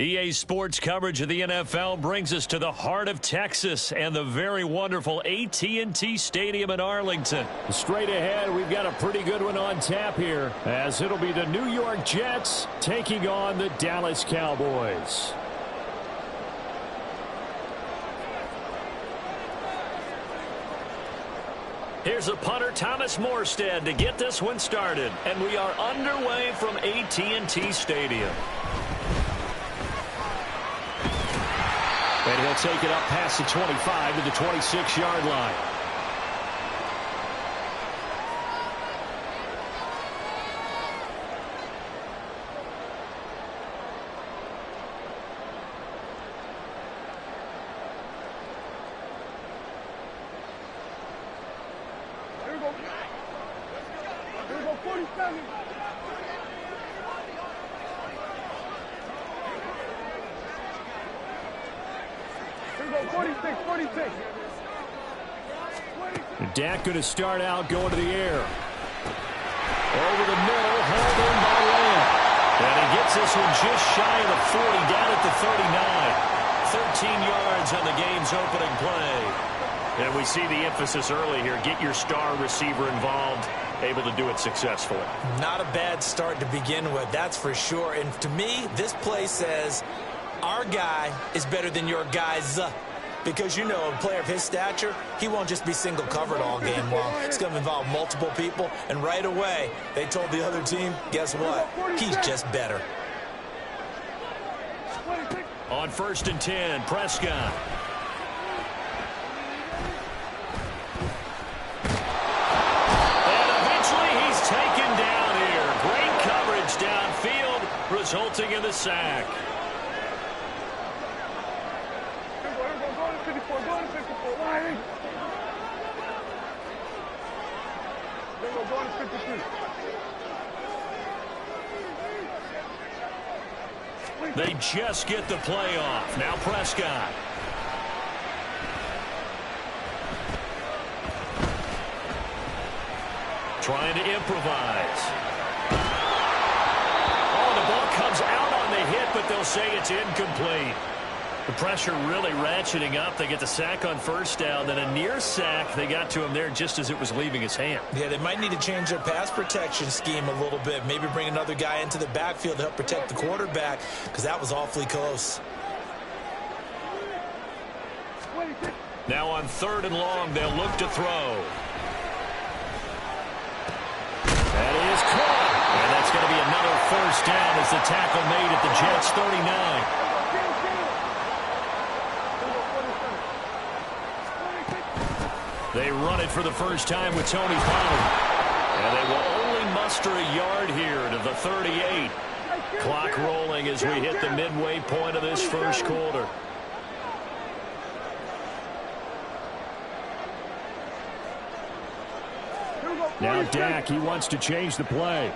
EA Sports coverage of the NFL brings us to the heart of Texas and the very wonderful AT&T Stadium in Arlington. Straight ahead, we've got a pretty good one on tap here, as it'll be the New York Jets taking on the Dallas Cowboys. Here's a punter, Thomas Morstead, to get this one started. And we are underway from AT&T Stadium. And he'll take it up past the 25 to the 26-yard line. Here we go. Here we go, 47. Here we go, 46, 46. Dak going to start out going to the air. Over the middle, hauled in by Lamb. And he gets this one just shy of the 40, down at the 39. 13 yards on the game's opening play. And we see the emphasis early here. Get your star receiver involved, able to do it successfully. Not a bad start to begin with, that's for sure. And to me, this play says our guy is better than your guys. Because, you know, a player of his stature, he won't just be single covered all game long. It's going to involve multiple people. And right away, they told the other team, guess what? He's just better. On 1st and 10, Prescott. And eventually he's taken down here. Great coverage downfield, resulting in the sack. They just get the play off. Now Prescott. Trying to improvise. Oh, the ball comes out on the hit, but they'll say it's incomplete. The pressure really ratcheting up. They get the sack on 1st down, then a near sack. They got to him there just as it was leaving his hand. Yeah, they might need to change their pass protection scheme a little bit. Maybe bring another guy into the backfield to help protect the quarterback, because that was awfully close. Now on 3rd and long, they'll look to throw. That is caught. And that's going to be another 1st down as the tackle made at the Jets' 39. They run it for the first time with Tony Pollard. And they will only muster a yard here to the 38. Clock rolling as we hit the midway point of this 1st quarter. Now Dak, he wants to change the play.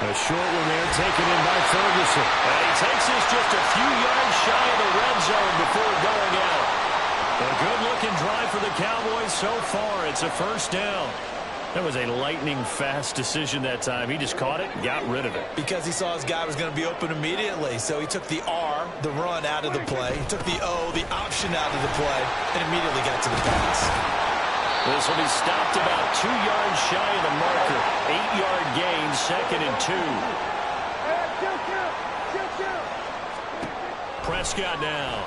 A short one there, taken in by Ferguson. And he takes this just a few yards shy of the red zone before going out. A good-looking drive for the Cowboys so far. It's a 1st down. That was a lightning-fast decision that time. He just caught it and got rid of it. Because he saw his guy was going to be open immediately. So he took the R, the run, out of the play. He took the O, the option, out of the play, and immediately got to the pass. This will be stopped about 2 yards shy of the marker. 8-yard gain, 2nd and 2. Prescott now.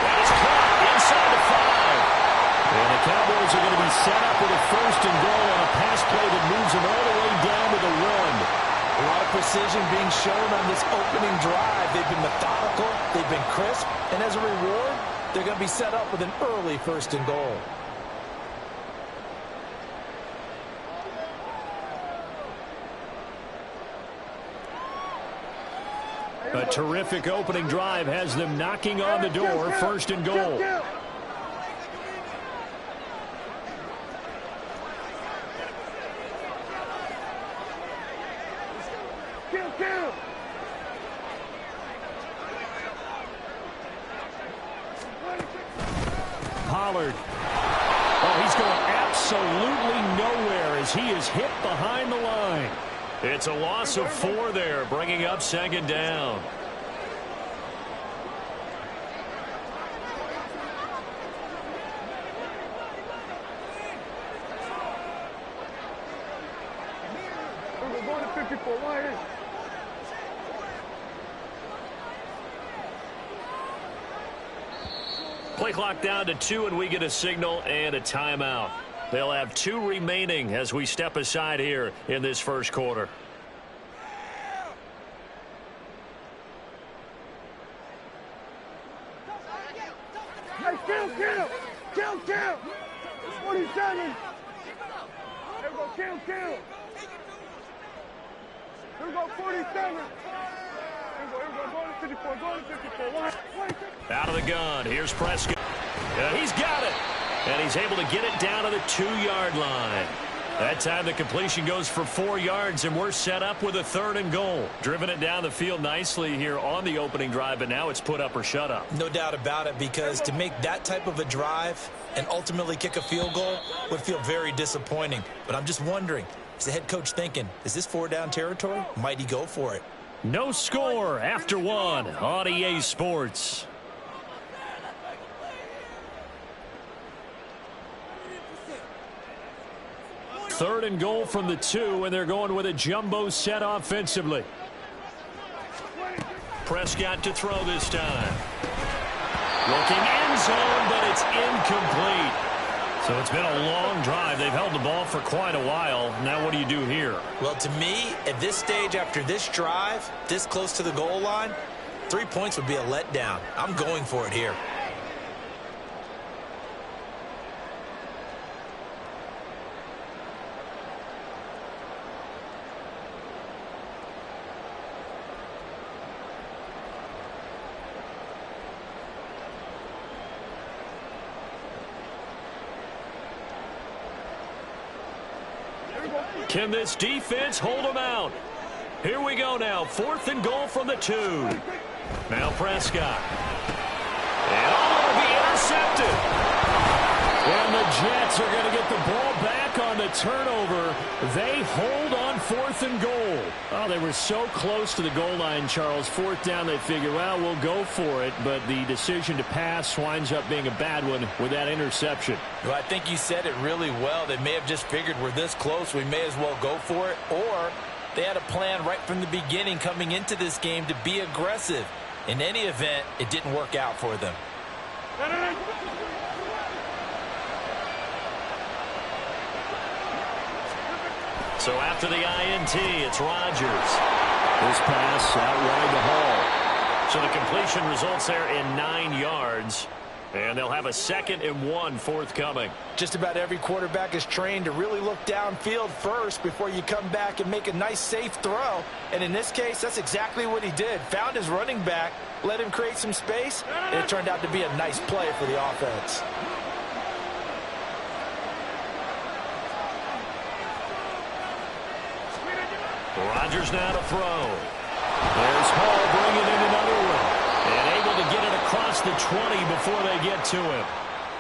That is caught inside the 5. And the Cowboys are going to be set up with a 1st and goal on a pass play that moves them all the way down to the 1. A lot of precision being shown on this opening drive. They've been methodical, they've been crisp, and as a reward, they're going to be set up with an early 1st and goal. A terrific opening drive has them knocking on the door. 1st and goal. Pollard. Oh, he's going as he is hit behind the line. It's a loss of 4 there, bringing up second down. We're going to 54 wide. Play clock down to 2, and we get a signal and a timeout. They'll have 2 remaining as we step aside here in this first quarter. Hey, kill. 47. Here we go, kill. Here we go, 47. Here we go, going to 54, One. Out of the gun, here's Prescott. He's got it. And he's able to get it down to the 2-yard line. That time the completion goes for 4 yards, and we're set up with a 3rd and goal. Driven it down the field nicely here on the opening drive, but now it's put up or shut up. No doubt about it, because to make that type of a drive and ultimately kick a field goal would feel very disappointing. But I'm just wondering, is the head coach thinking, is this 4-down territory? Might he go for it? No score after 1 on EA Sports. Third and goal from the 2, and they're going with a jumbo set offensively. Prescott to throw this time. Looking end zone, but it's incomplete. So it's been a long drive. They've held the ball for quite a while. Now what do you do here? Well, to me, at this stage after this drive, this close to the goal line, 3 points would be a letdown. I'm going for it here. Can this defense hold them out? Here we go now. 4th and goal from the 2. Now Prescott. And all will be intercepted. And the Jets are going to get the ball back on the turnover. They hold on 4th and goal. Oh, they were so close to the goal line, Charles. 4th down, they figure, well, we'll go for it. But the decision to pass winds up being a bad one with that interception. Well, I think you said it really well. They may have just figured we're this close, we may as well go for it. Or they had a plan right from the beginning coming into this game to be aggressive. In any event, it didn't work out for them. So after the INT, it's Rodgers. This pass out wide the hole. So the completion results there in 9 yards. And they'll have a 2nd and 1 forthcoming. Just about every quarterback is trained to really look downfield first before you come back and make a nice, safe throw. And in this case, that's exactly what he did. Found his running back, let him create some space, and it turned out to be a nice play for the offense. Rodgers now to throw. There's Hall bringing in another one. And able to get it across the 20 before they get to him.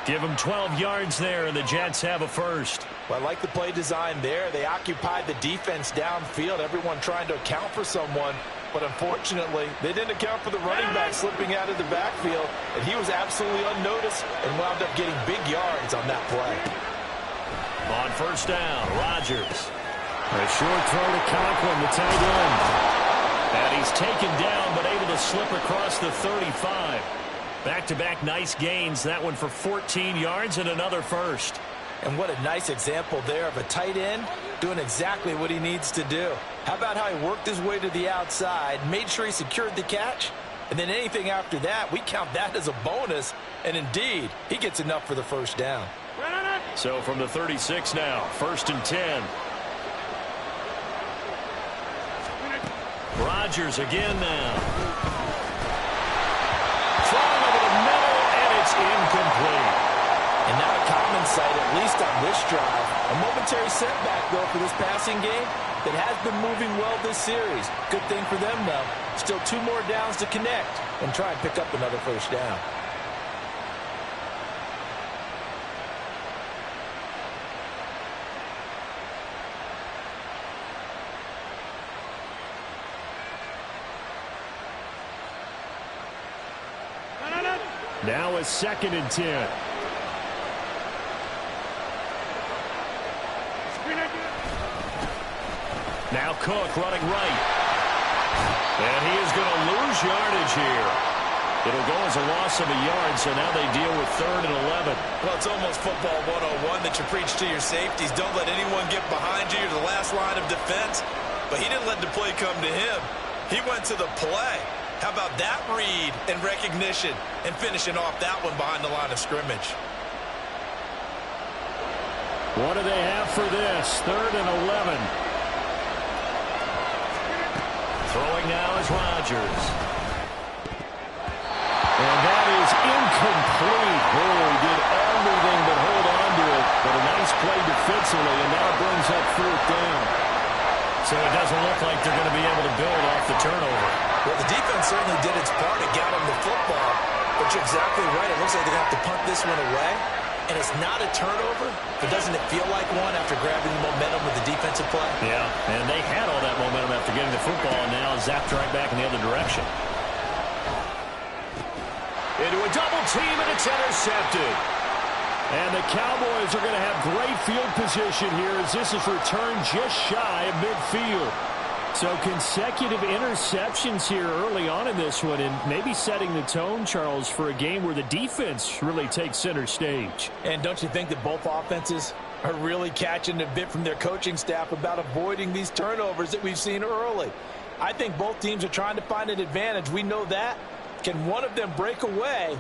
Give him 12 yards there, and the Jets have a first. Well, I like the play design there. They occupied the defense downfield, everyone trying to account for someone. But unfortunately, they didn't account for the running back slipping out of the backfield, and he was absolutely unnoticed and wound up getting big yards on that play. On first down, Rodgers. A short throw to Conklin, the tight end. And he's taken down, but able to slip across the 35. Back-to-back nice gains. That one for 14 yards and another first. And what a nice example there of a tight end doing exactly what he needs to do. How about how he worked his way to the outside, made sure he secured the catch, and then anything after that, we count that as a bonus. And indeed, he gets enough for the first down. So from the 36 now, 1st and 10. Rodgers again now. Thrown over the middle, and it's incomplete. And not a common sight, at least on this drive. A momentary setback, though, for this passing game that has been moving well this series. Good thing for them, though. Still 2 more downs to connect and try and pick up another first down. Now a 2nd and 10. Now Cook running right. And he is going to lose yardage here. It'll go as a loss of a yard, so now they deal with 3rd and 11. Well, it's almost football 101 that you preach to your safeties. Don't let anyone get behind you. You're the last line of defense. But he didn't let the play come to him. He went to the play. How about that read and recognition and finishing off that one behind the line of scrimmage? What do they have for this? 3rd and 11. Throwing now is Rodgers. And that is incomplete. Oh, he did everything but hold on to it. But a nice play defensively, and now it brings up 4th down. So it doesn't look like they're going to be able to build off the turnover. Well, the defense certainly did its part. It got him the football. But you're exactly right. It looks like they're going to have to punt this one away. And it's not a turnover, but doesn't it feel like one after grabbing the momentum with the defensive play? Yeah, and they had all that momentum after getting the football, and now zapped right back in the other direction. Into a double team, and it's intercepted. And the Cowboys are going to have great field position here as this is returned just shy of midfield. So consecutive interceptions here early on in this one, and maybe setting the tone, Charles, for a game where the defense really takes center stage. And don't you think that both offenses are really catching a bit from their coaching staff about avoiding these turnovers that we've seen early? I think both teams are trying to find an advantage. We know that. Can one of them break away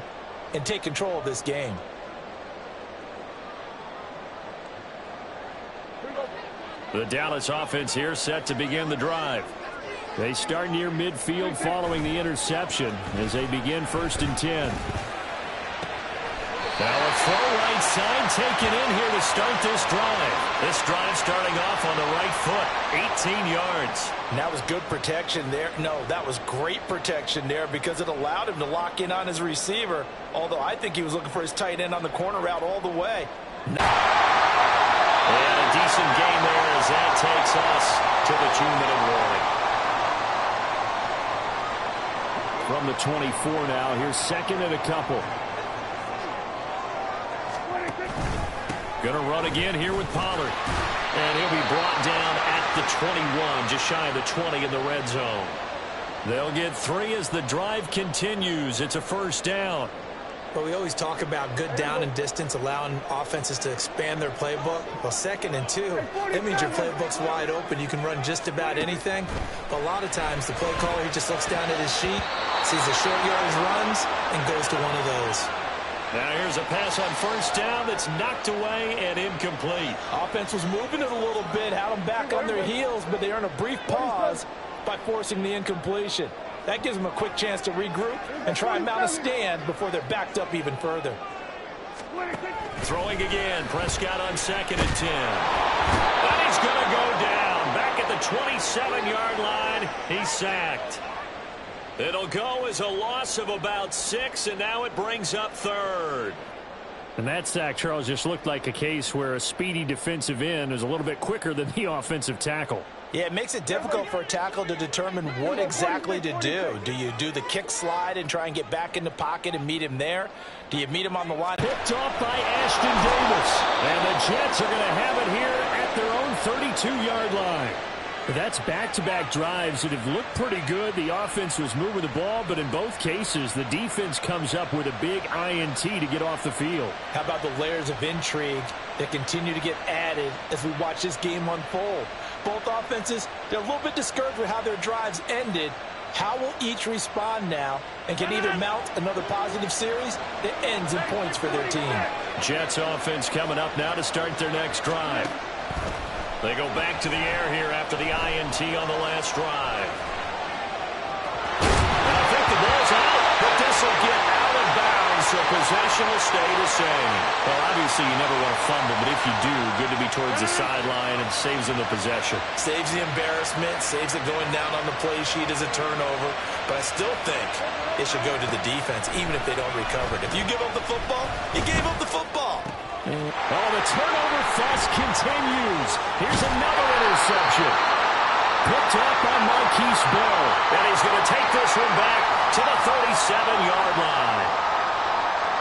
and take control of this game? The Dallas offense here set to begin the drive. They start near midfield following the interception as they begin 1st and 10. Now a throw right side taken in here to start this drive. This drive starting off on the right foot, 18 yards. And that was good protection there. No, that was great protection there because it allowed him to lock in on his receiver, although I think he was looking for his tight end on the corner route all the way. And a decent game there as that takes us to the 2-minute warning. From the 24 now, here's 2nd and a couple. Going to run again here with Pollard. And he'll be brought down at the 21, just shy of the 20 in the red zone. They'll get 3 as the drive continues. It's a 1st down. But we always talk about good down and distance, allowing offenses to expand their playbook. Well, 2nd and 2, that means your playbook's wide open. You can run just about anything. But a lot of times, the play caller, he just looks down at his sheet, sees the short yardage runs, and goes to one of those. Now here's a pass on 1st down that's knocked away and incomplete. Offense was moving it a little bit, had them back on their heels, but they earn a brief pause by forcing the incompletion. That gives them a quick chance to regroup and try and mount a stand before they're backed up even further. Throwing again, Prescott on 2nd and 10. And he's going to go down. Back at the 27-yard line, he's sacked. It'll go as a loss of about 6, and now it brings up 3rd. And that sack, Charles, just looked like a case where a speedy defensive end is a little bit quicker than the offensive tackle. Yeah, it makes it difficult for a tackle to determine what exactly to do. Do you do the kick slide and try and get back in the pocket and meet him there? Do you meet him on the line? Picked off by Ashton Davis. And the Jets are going to have it here at their own 32-yard line. That's back-to-back drives that have looked pretty good. The offense was moving the ball, but in both cases, the defense comes up with a big INT to get off the field. How about the layers of intrigue that continue to get added as we watch this game unfold? Both offenses, they're a little bit discouraged with how their drives ended. How will each respond now and can either mount another positive series that ends in points for their team? Jets offense coming up now to start their next drive. They go back to the air here after the INT on the last drive. And I think the ball's out, but this will get out of bounds, so possession will stay the same. Well, obviously you never want to fumble, but if you do, good to be towards the sideline and saves them the possession. Saves the embarrassment, saves it going down on the play sheet as a turnover, but I still think it should go to the defense, even if they don't recover it. If you give up the football, you gave up the football. Oh, the turnover fest continues. Here's another interception. Picked up by Marquise Bell. And he's going to take this one back to the 37-yard line.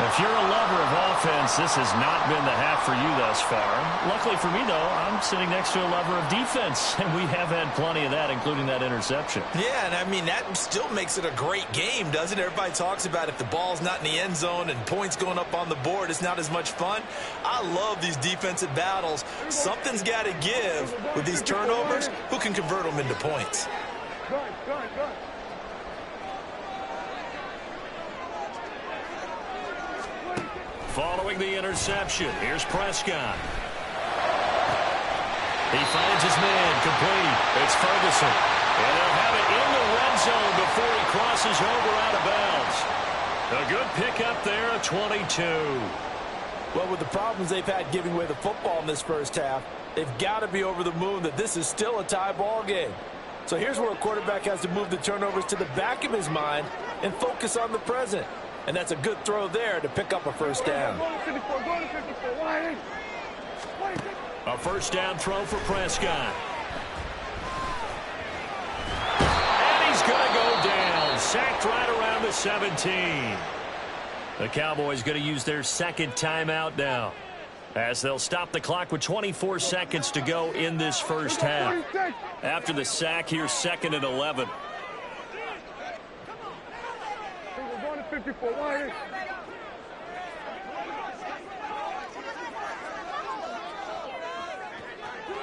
If you're a lover of offense, this has not been the half for you thus far. Luckily for me, though, I'm sitting next to a lover of defense, and we have had plenty of that, including that interception. Yeah, and I mean, that still makes it a great game, doesn't it? Everybody talks about if the ball's not in the end zone and points going up on the board, it's not as much fun. I love these defensive battles. Something's got to give with these turnovers. Who can convert them into points? Good. Following the interception, here's Prescott. He finds his man, complete. It's Ferguson. And they'll have it in the red zone before he crosses over out of bounds. A good pickup there, a 22. Well, with the problems they've had giving away the football in this first half, they've got to be over the moon that this is still a tie ball game. So here's where a quarterback has to move the turnovers to the back of his mind and focus on the present. And that's a good throw there to pick up a first down. A first down throw for Prescott. And he's going to go down. Sacked right around the 17. The Cowboys going to use their second timeout now, as they'll stop the clock with 24 seconds to go in this first half. After the sack, here's 2nd and 11.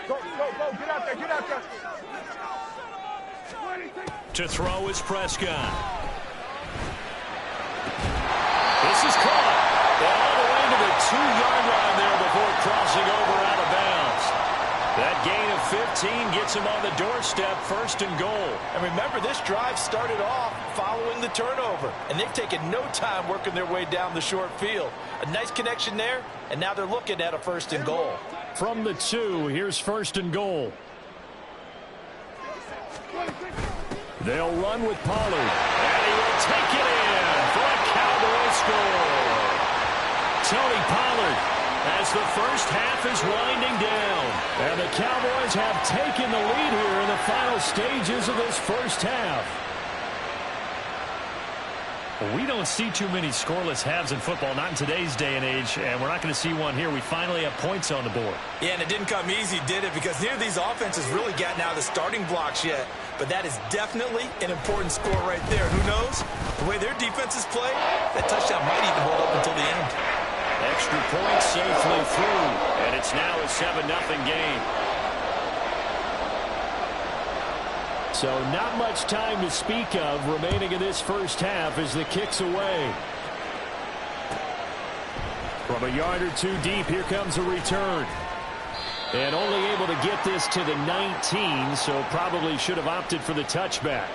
Go, get out there. To throw is Prescott. This is caught. All the way to the 2-yard line there before crossing over out of bounds. That gain of 15 gets him on the doorstep, 1st and goal. And remember, this drive started off following the turnover, and they've taken no time working their way down the short field. A nice connection there, and now they're looking at a 1st and goal. From the 2, here's 1st and goal. They'll run with Pollard, and he will take it in for a Cowboy score. Tony Pollard, as the first half is winding down. And the Cowboys have taken the lead here in the final stages of this first half. We don't see too many scoreless halves in football, not in today's day and age, and we're not going to see one here. We finally have points on the board. Yeah, and it didn't come easy, did it? Because neither of these offenses really gotten out of the starting blocks yet. But that is definitely an important score right there. Who knows? The way their defenses play, that touchdown might even hold up until the end. Extra point safely through, and it's now a 7-0 game. So not much time to speak of remaining in this first half as the kick's away. From a yard or two deep, here comes a return. And only able to get this to the 19, so probably should have opted for the touchback.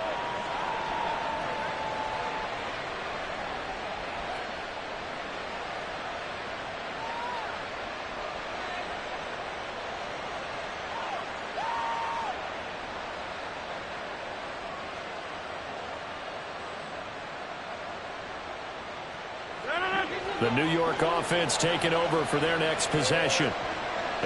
The New York offense taking over for their next possession.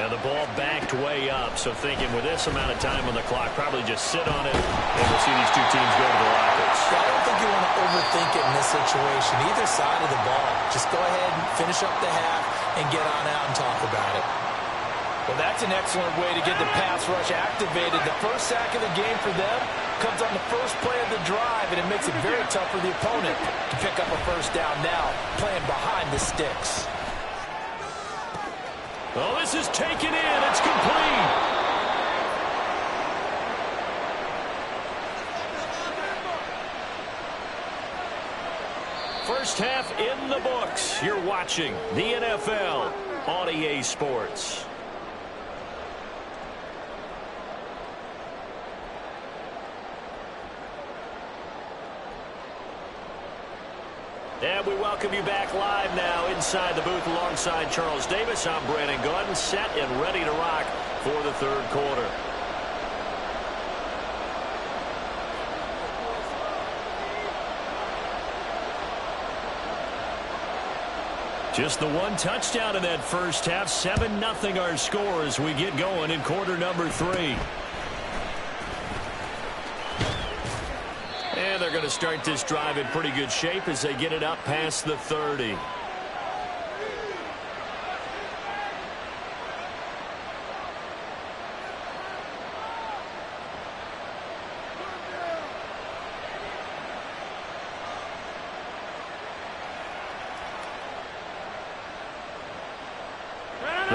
And the ball backed way up, so thinking with this amount of time on the clock, probably just sit on it, and we'll see these two teams go to the lockers. I don't think you want to overthink it in this situation. Either side of the ball. Just go ahead and finish up the half and get on out and talk about it. Well, that's an excellent way to get the pass rush activated. The first sack of the game for them comes on the first play of the drive, and it makes it very tough for the opponent to pick up a first down now, playing behind the sticks. Oh, this is taken in. It's complete. First half in the books. You're watching the NFL on EA Sports. And we welcome you back live now inside the booth alongside Charles Davis. I'm Brandon Gordon, set and ready to rock for the third quarter. Just the one touchdown in that first half. 7-0 our score as we get going in quarter number 3. And they're going to start this drive in pretty good shape as they get it up past the 30.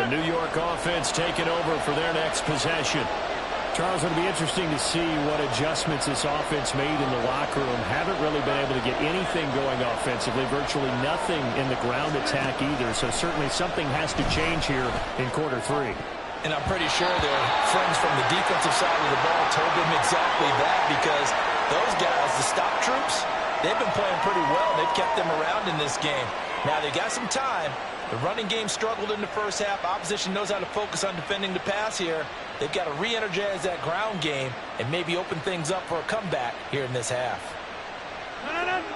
The New York offense taking over for their next possession. Charles, it'll be interesting to see what adjustments this offense made in the locker room. Haven't really been able to get anything going offensively, virtually nothing in the ground attack either. So certainly something has to change here in quarter 3. And I'm pretty sure their friends from the defensive side of the ball told them exactly that, because those guys, the stop troops, they've been playing pretty well. They've kept them around in this game. Now they got some time. The running game struggled in the first half. Opposition knows how to focus on defending the pass here. They've got to re-energize that ground game and maybe open things up for a comeback here in this half.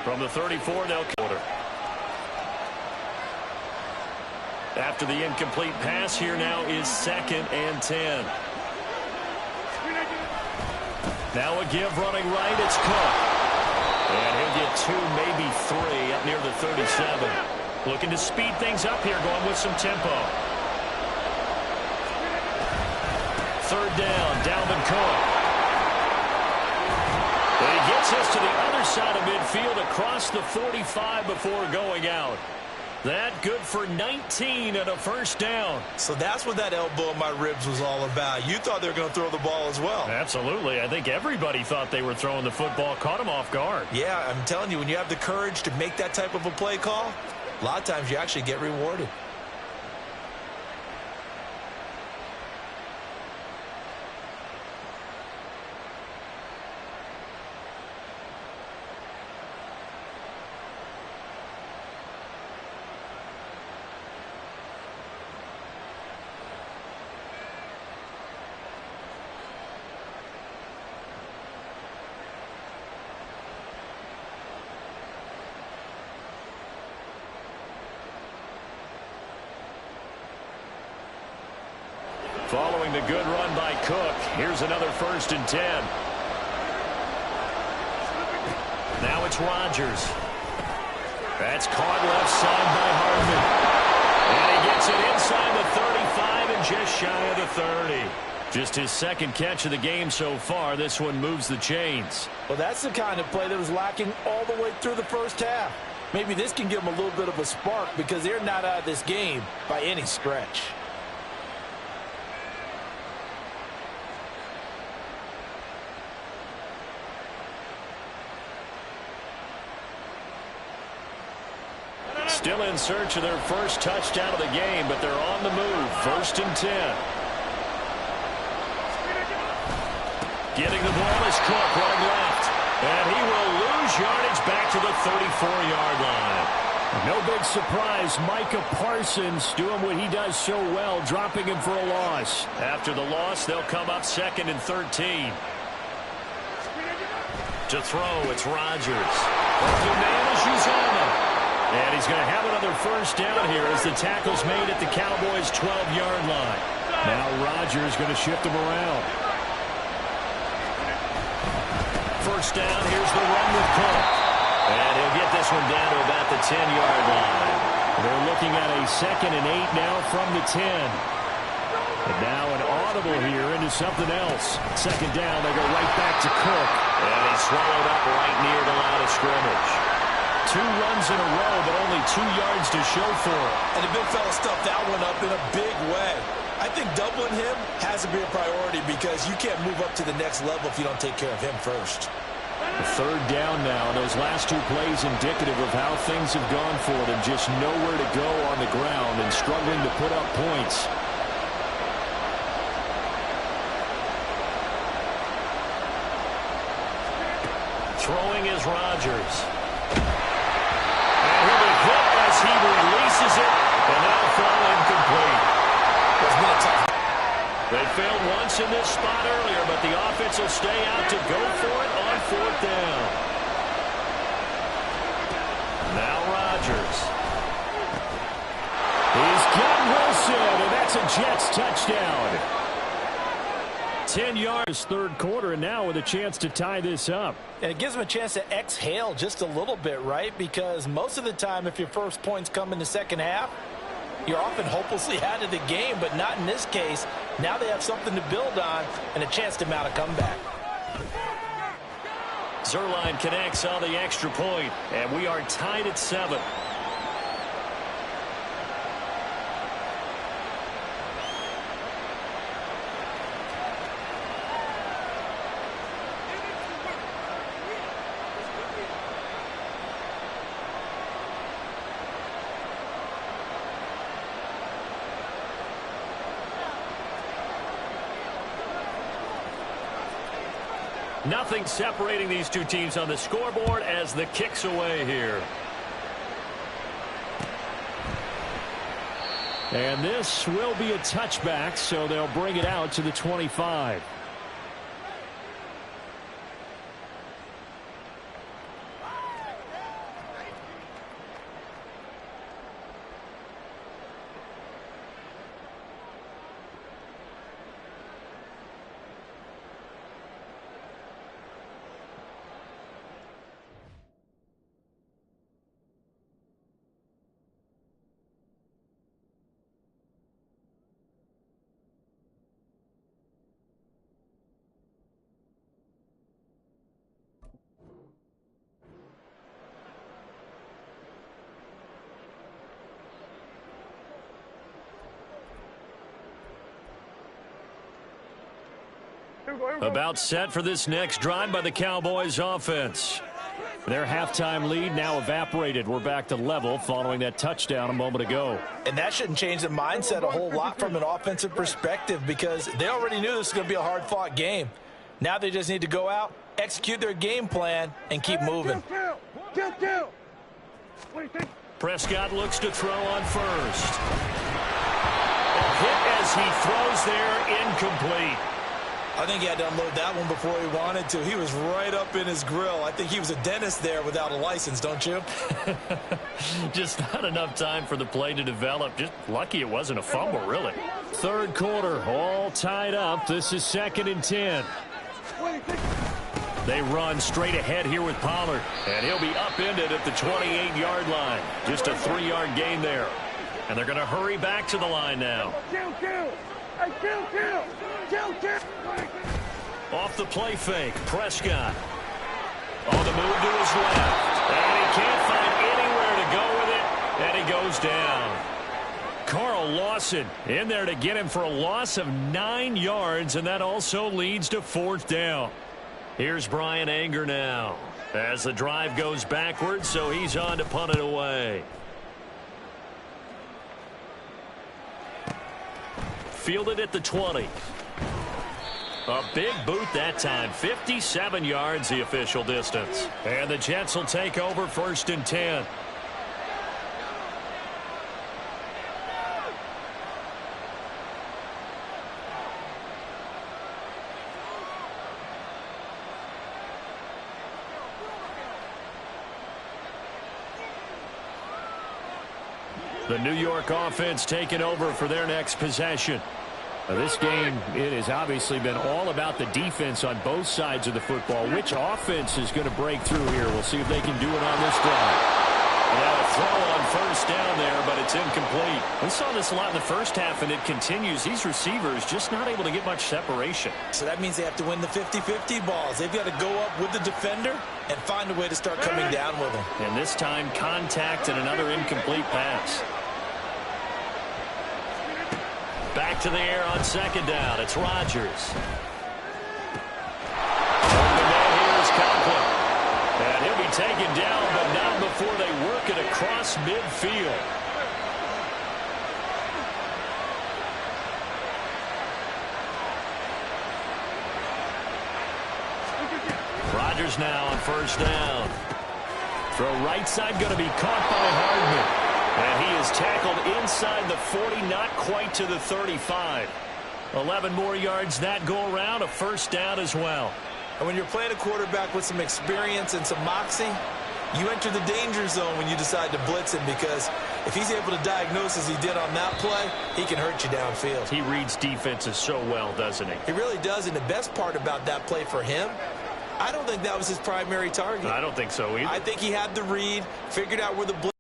From the 34, they'll quarter. After the incomplete pass, here now is 2nd and 10. Now a give running right, it's Cook. And he'll get 2, maybe 3 up near the 37. Looking to speed things up here, going with some tempo. 3rd down, Dalvin Cook. And he gets us to the other side of midfield across the 45 before going out. That good for 19 and a 1st down. So that's what that elbow in my ribs was all about. You thought they were going to throw the ball as well. Absolutely. I think everybody thought they were throwing the football, caught him off guard. Yeah, I'm telling you, when you have the courage to make that type of a play call, a lot of times you actually get rewarded. Following the good run by Cook, here's another 1st and 10. Now it's Rodgers. That's caught left side by Hardman. And he gets it inside the 35 and just shy of the 30. Just his 2nd catch of the game so far. This one moves the chains. Well, that's the kind of play that was lacking all the way through the first half. Maybe this can give them a little bit of a spark, because they're not out of this game by any stretch. Still in search of their first touchdown of the game, but they're on the move. 1st and 10. Getting the ball is Cook running left. And he will lose yardage back to the 34-yard line. No big surprise. Micah Parsons doing what he does so well, dropping him for a loss. After the loss, they'll come up 2nd and 13. To throw, it's Rodgers. Open man is Uzomah. And he's going to have another 1st down here as the tackle's made at the Cowboys' 12-yard line. Now Rodgers going to shift him around. 1st down, here's the run with Cook. And he'll get this one down to about the 10-yard line. They're looking at a 2nd and 8 now from the 10. And now an audible here into something else. 2nd down, they go right back to Cook. And he's swallowed up right near the line of scrimmage. 2 runs in a row, but only 2 yards to show for it. And the big fella stuffed that one up in a big way. I think doubling him has to be a priority, because you can't move up to the next level if you don't take care of him first. The 3rd down now. Those last 2 plays indicative of how things have gone for them. Just nowhere to go on the ground and struggling to put up points. Throwing is Rodgers. And he'll be hit as he releases it, and that'll fall incomplete. They failed once in this spot earlier, but the offense will stay out to go for it on 4th down. Now Rodgers. He's got Wilson, and that's a Jets touchdown. 10 yards. 3rd quarter, and now with a chance to tie this up. And it gives them a chance to exhale just a little bit, right? Because most of the time, if your first points come in the 2nd half, you're often hopelessly out of the game, but not in this case. Now they have something to build on and a chance to mount a comeback. Zuerlein connects on the extra point, and we are tied at 7. Nothing separating these two teams on the scoreboard as the kick's away here. And this will be a touchback, so they'll bring it out to the 25. About set for this next drive by the Cowboys offense. Their halftime lead now evaporated. We're back to level following that touchdown a moment ago. And that shouldn't change the mindset a whole lot from an offensive perspective because they already knew this was going to be a hard-fought game. Now they just need to go out, execute their game plan, and keep moving. Prescott looks to throw on first. A hit as he throws there, incomplete. I think he had to unload that one before he wanted to. He was right up in his grill. I think he was a dentist there without a license, don't you? Just not enough time for the play to develop. Just lucky it wasn't a fumble, really. Third quarter, all tied up. This is 2nd and 10. They run straight ahead here with Pollard, and he'll be upended at the 28-yard line. Just a 3-yard gain there. And they're going to hurry back to the line now. Off the play fake, Prescott. On the move to his left. And he can't find anywhere to go with it, and he goes down. Carl Lawson in there to get him for a loss of 9 yards, and that also leads to 4th down. Here's Brian Anger now as the drive goes backwards, so he's on to punt it away. Fielded at the 20. A big boot that time. 57 yards the official distance. And the Jets will take over 1st and 10. The New York offense taking over for their next possession. This game, it has obviously been all about the defense on both sides of the football. Which offense is going to break through here? We'll see if they can do it on this drive. Now a throw on 1st down there, but it's incomplete. We saw this a lot in the first half, and it continues. These receivers just not able to get much separation. So that means they have to win the 50-50 balls. They've got to go up with the defender and find a way to start coming down with him. And this time, contact and another incomplete pass. Back to the air on 2nd down. It's Rodgers. And the man here is Conklin. And he'll be taken down, but not before they work it across midfield. Rodgers now on 1st down. Throw right side going to be caught by Hardman. And he is tackled inside the 40, not quite to the 35. 11 more yards that go around, a 1st down as well. And when you're playing a quarterback with some experience and some moxie, you enter the danger zone when you decide to blitz him, because if he's able to diagnose as he did on that play, he can hurt you downfield. He reads defenses so well, doesn't he? He really does, and the best part about that play for him, I don't think that was his primary target. I don't think so either. I think he had the read, figured out where the blitz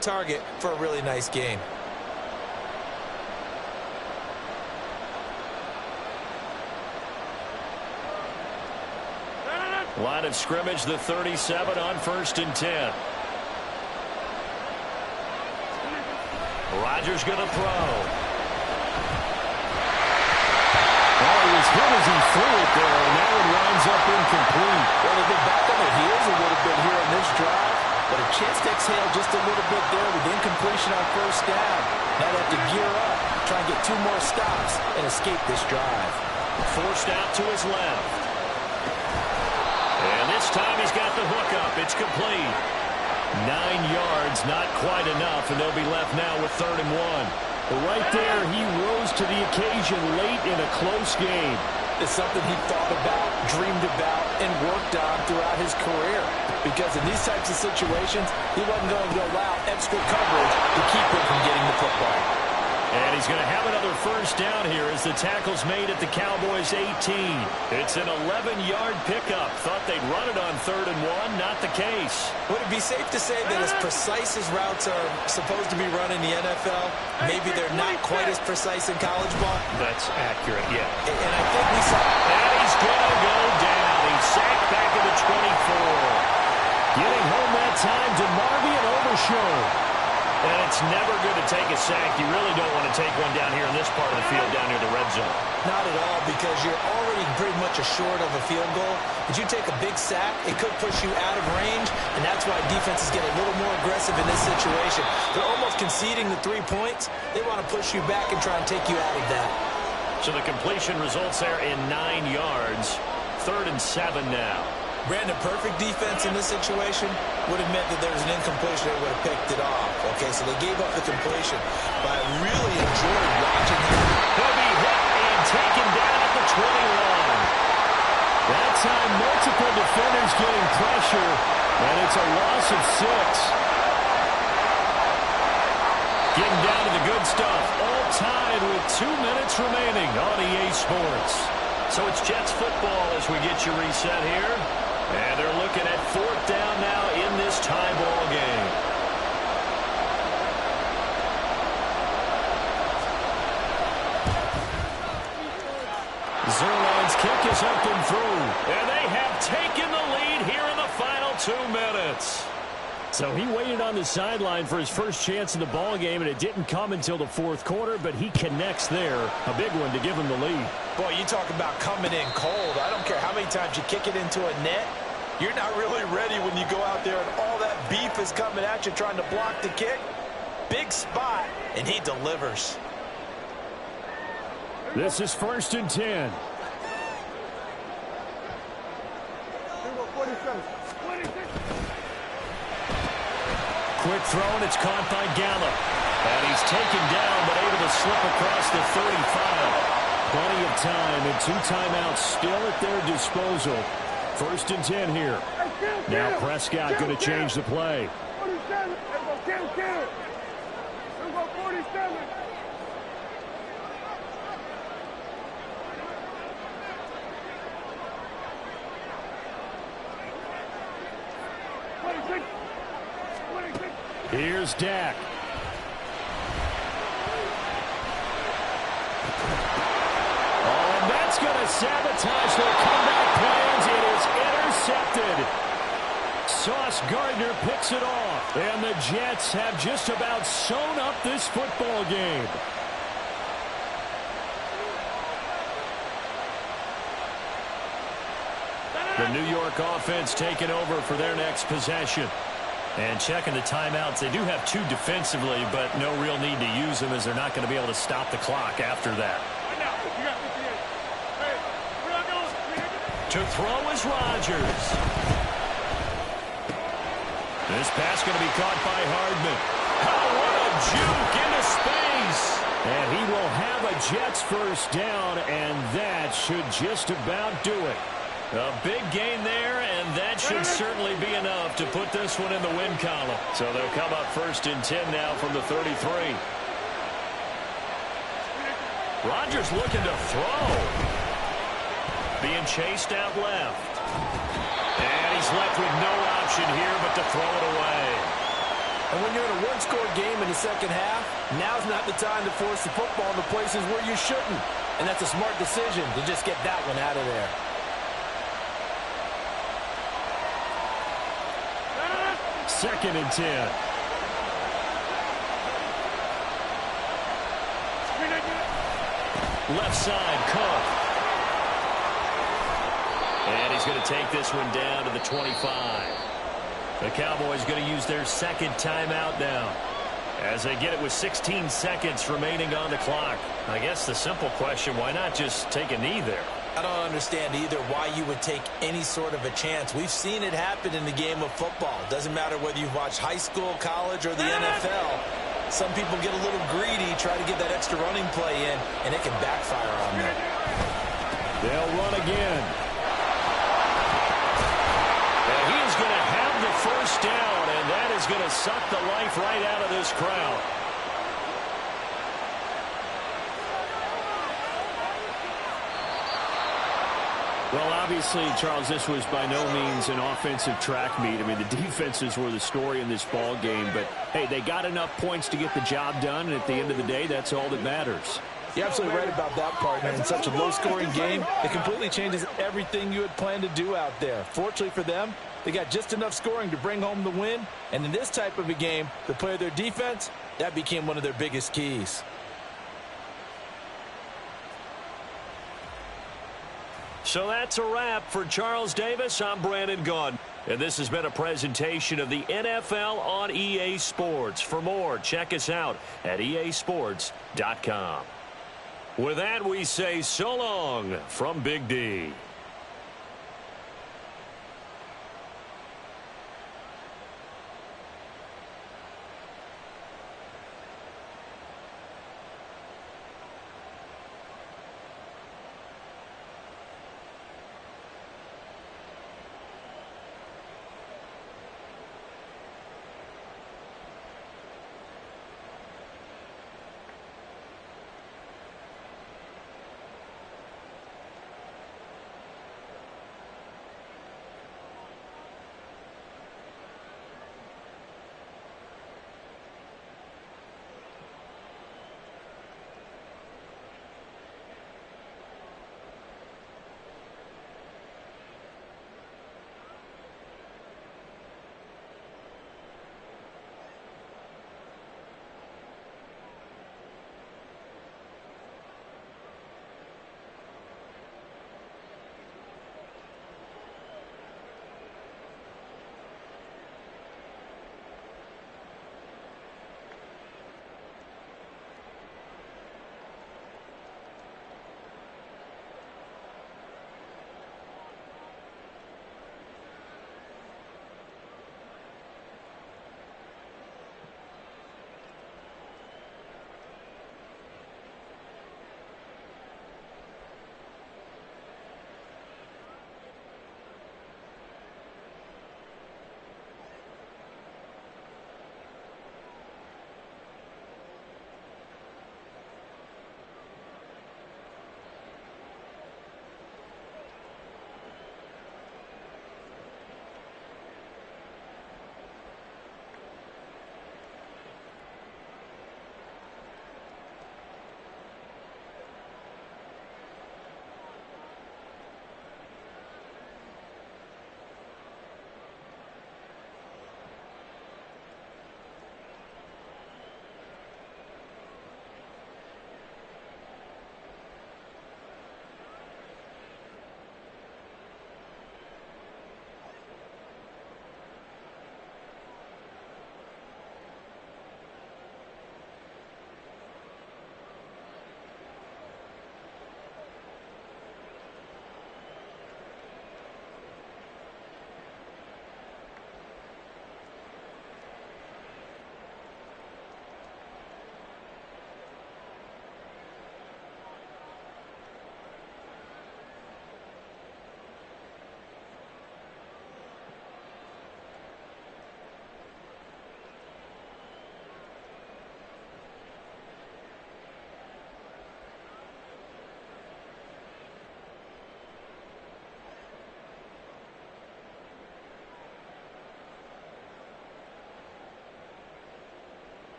target for a really nice game. Line of scrimmage, the 37 on 1st and 10. Rodgers going to throw. Oh, he was hit as he threw it there, and that one winds up incomplete. Well, they've been back on their heels a little bit here in this drive, but a chance to exhale just a little bit there with incompletion on 1st down. Now they have to gear up, try and get 2 more stops and escape this drive. Forced out to his left. And this time he's got the hook up. It's complete. 9 yards, not quite enough, and they'll be left now with 3rd and 1. Right there, he rose to the occasion late in a close game. It's something he thought about, dreamed about, and worked on throughout his career. Because in these types of situations, he wasn't going to allow extra coverage to keep him from getting the football. And he's going to have another first down here as the tackle's made at the Cowboys' 18. It's an 11-yard pickup. Thought they'd run it on 3rd and 1. Not the case. Would it be safe to say that as precise as routes are supposed to be run in the NFL, maybe they're not quite as precise in college ball? That's accurate, yeah. And I think we saw... And he's going to go down. He's sacked back at the 24. Getting home that time to Marvian Overshow. And it's never good to take a sack. You really don't want to take one down here in this part of the field, down near the red zone. Not at all, because you're already pretty much assured of a field goal. But you take a big sack, it could push you out of range, and that's why defenses get a little more aggressive in this situation. They're almost conceding the 3 points. They want to push you back and try and take you out of that. So the completion results there in 9 yards. 3rd and 7 now. Brandon, perfect defense in this situation would have meant that there was an incompletion that would have picked it off. Okay, so they gave up the completion. But I really enjoyed watching him. He'll be hit and taken down at the 21. That time, multiple defenders getting pressure, and it's a loss of 6. Getting down to the good stuff. All tied with 2 minutes remaining on EA Sports. So it's Jets football as we get you reset here. And they're looking at 4th down now in this tie ball game. Zerline's kick is up and through. And they have taken the lead here in the final 2 minutes. So he waited on the sideline for his first chance in the ball game, and it didn't come until the 4th quarter, but he connects there. A big one to give him the lead. Boy, you talk about coming in cold. I don't care how many times you kick it into a net. You're not really ready when you go out there and all that beef is coming at you trying to block the kick. Big spot, and he delivers. This is 1st and 10. Quick throw, and it's caught by Gallup. And he's taken down, but able to slip across the 35. Plenty of time and 2 timeouts still at their disposal. 1st and 10 here. Now Prescott going to change the play. 47. Let's go 47. Here's Dak. Oh, and that's going to sabotage their comeback plans. It is intercepted. Sauce Gardner picks it off. And the Jets have just about sewn up this football game. The New York offense taking over for their next possession. And checking the timeouts. They do have 2 defensively, but no real need to use them as they're not going to be able to stop the clock after that. To throw is Rodgers. This pass going to be caught by Hardman. Oh, what a juke into space. And he will have a Jets first down, and that should just about do it. A big gain there, and that should certainly be enough to put this one in the win column. So they'll come up 1st and 10 now from the 33. Rodgers looking to throw. Being chased out left. And he's left with no option here but to throw it away. And when you're in a one-score game in the second half, now's not the time to force the football in the places where you shouldn't. And that's a smart decision to just get that one out of there. 2nd and 10. Left side, Cook. And he's going to take this one down to the 25. The Cowboys going to use their 2nd timeout now. As they get it with 16 seconds remaining on the clock. I guess the simple question, why not just take a knee there? I don't understand either why you would take any sort of a chance. We've seen it happen in the game of football. Doesn't matter whether you've watched high school, college, or the NFL. Some people get a little greedy, try to get that extra running play in, and it can backfire on them. They'll run again. And he is going to have the first down, and that is going to suck the life right out of this crowd. Well, obviously, Charles, this was by no means an offensive track meet. I mean, the defenses were the story in this ball game. But, hey, they got enough points to get the job done, and at the end of the day, that's all that matters. You're absolutely right about that, partner. In such a low-scoring game, it completely changes everything you had planned to do out there. Fortunately for them, they got just enough scoring to bring home the win. And in this type of a game, to play their defense, that became one of their biggest keys. So that's a wrap for Charles Davis. I'm Brandon Gunn. And this has been a presentation of the NFL on EA Sports. For more, check us out at easports.com. With that, we say so long from Big D.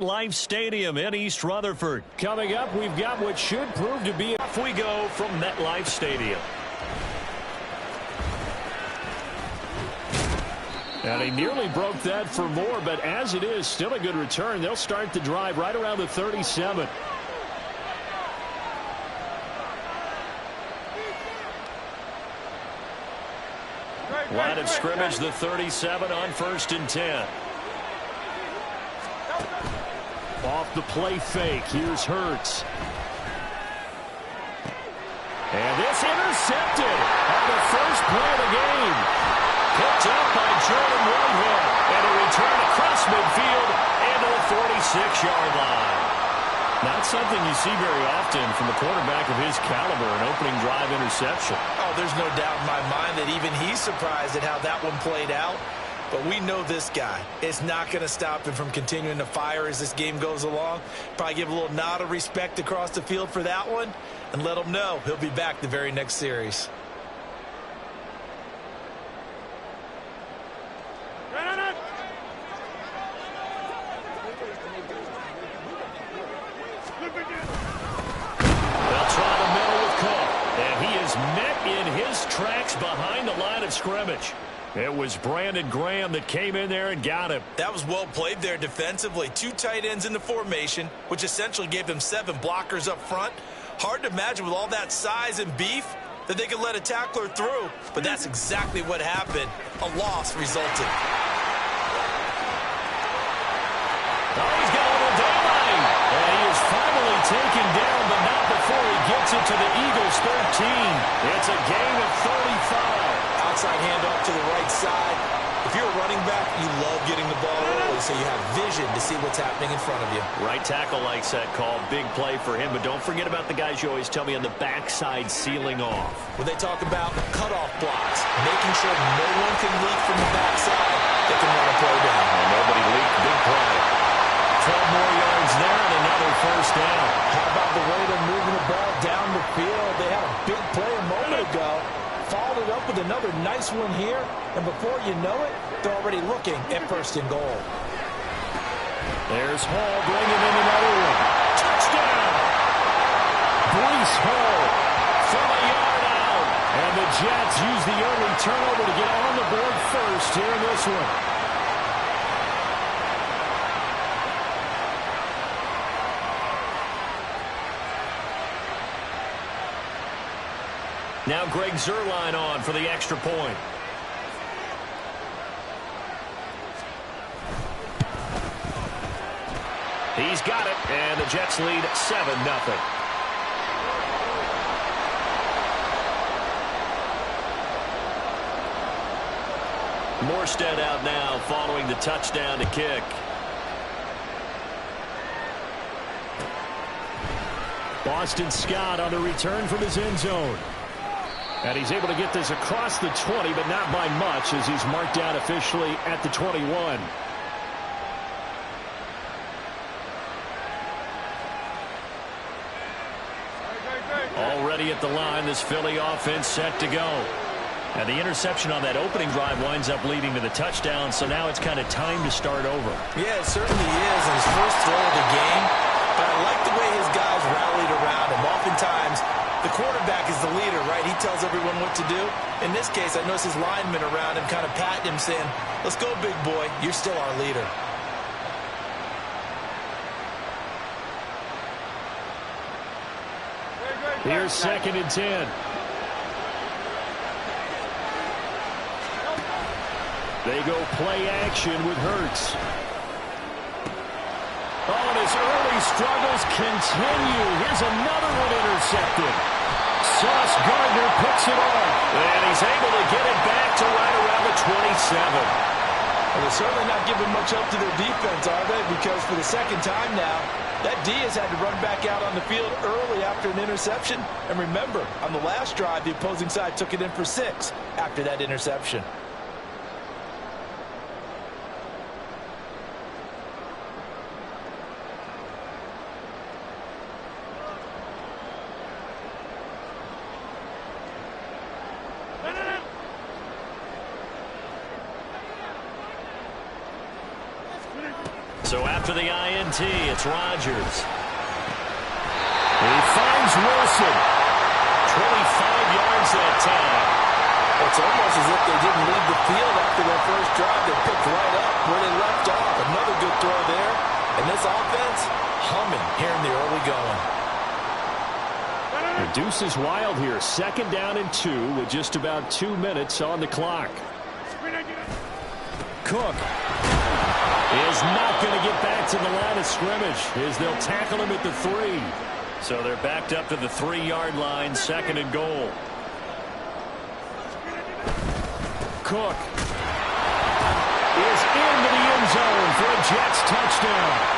Life Stadium in East Rutherford. Coming up, we've got what should prove to be. Off we go from MetLife Stadium. And he nearly broke that for more, but as it is, still a good return. They'll start the drive right around the 37. Line of scrimmage, the 37 on 1st and 10. Off the play fake. Here's Hurts. And this intercepted on the first play of the game. Picked up by Jordan Whitehead. And a return across midfield into the 46-yard line. Not something you see very often from a quarterback of his caliber, an opening drive interception. Oh, there's no doubt in my mind that even he's surprised at how that one played out. But we know this guy. It's not going to stop him from continuing to fire as this game goes along. Probably give a little nod of respect across the field for that one and let him know he'll be back the very next series. They'll try the middle with Cook. And he is met in his tracks behind the line of scrimmage. It was Brandon Graham that came in there and got him. That was well played there defensively. 2 tight ends in the formation, which essentially gave them 7 blockers up front. Hard to imagine with all that size and beef that they could let a tackler through. But that's exactly what happened. A loss resulted. Oh, he's got a little daylight. And he is finally taken down, but not before he gets it to the Eagles' 13. It's a gain of 35. Outside handoff to the right side. If you're a running back, you love getting the ball early so you have vision to see what's happening in front of you. Right tackle likes that call. Big play for him. But don't forget about the guys you always tell me on the backside sealing off. When they talk about cutoff blocks, making sure no one can leak from the backside, they can run a play down. And nobody leaked. Big play. 12 more yards there and another first down. How about the way they're moving the ball down the field? They had a big play a moment ago. Followed it up with another nice one here. And before you know it, they're already looking at 1st and goal. There's Hall bringing in another one. Touchdown! Breece Hall from a yard out. And the Jets use the early turnover to get on the board first here in this one. Now Greg Zuerlein on for the extra point. He's got it, and the Jets lead 7-0. Morstead out now following the touchdown to kick. Boston Scott on the return from his end zone. And he's able to get this across the 20, but not by much as he's marked down officially at the 21. Already at the line, this Philly offense set to go. And the interception on that opening drive winds up leading to the touchdown, so now it's kind of time to start over. Yeah, it certainly is in his first throw of the game. But I like the way his guys rallied around him. Oftentimes, the quarterback is the leader, right? He tells everyone what to do. In this case, I noticed his linemen around him kind of patting him, saying, "Let's go, big boy. You're still our leader." Here's 2nd and 10. They go play action with Hurts. Oh, and his early struggles continue. Here's another one intercepted. Sauce Gardner picks it off. And he's able to get it back to right around the 27. Well, they're certainly not giving much up to their defense, are they? Because for the second time now, that D has had to run back out on the field early after an interception. And remember, on the last drive, the opposing side took it in for 6 after that interception. So So after the INT, it's Rodgers. He finds Wilson. 25 yards that time. It's almost as if they didn't leave the field after their first drive. They picked right up where they left off. Another good throw there. And this offense, humming here in the early going. The deuce is wild here. 2nd down and 2 with just about 2 minutes on the clock. Cook is not going to get back to the line of scrimmage as they'll tackle him at the 3. So they're backed up to the 3-yard line, 2nd and goal. Cook is into the end zone for a Jets touchdown.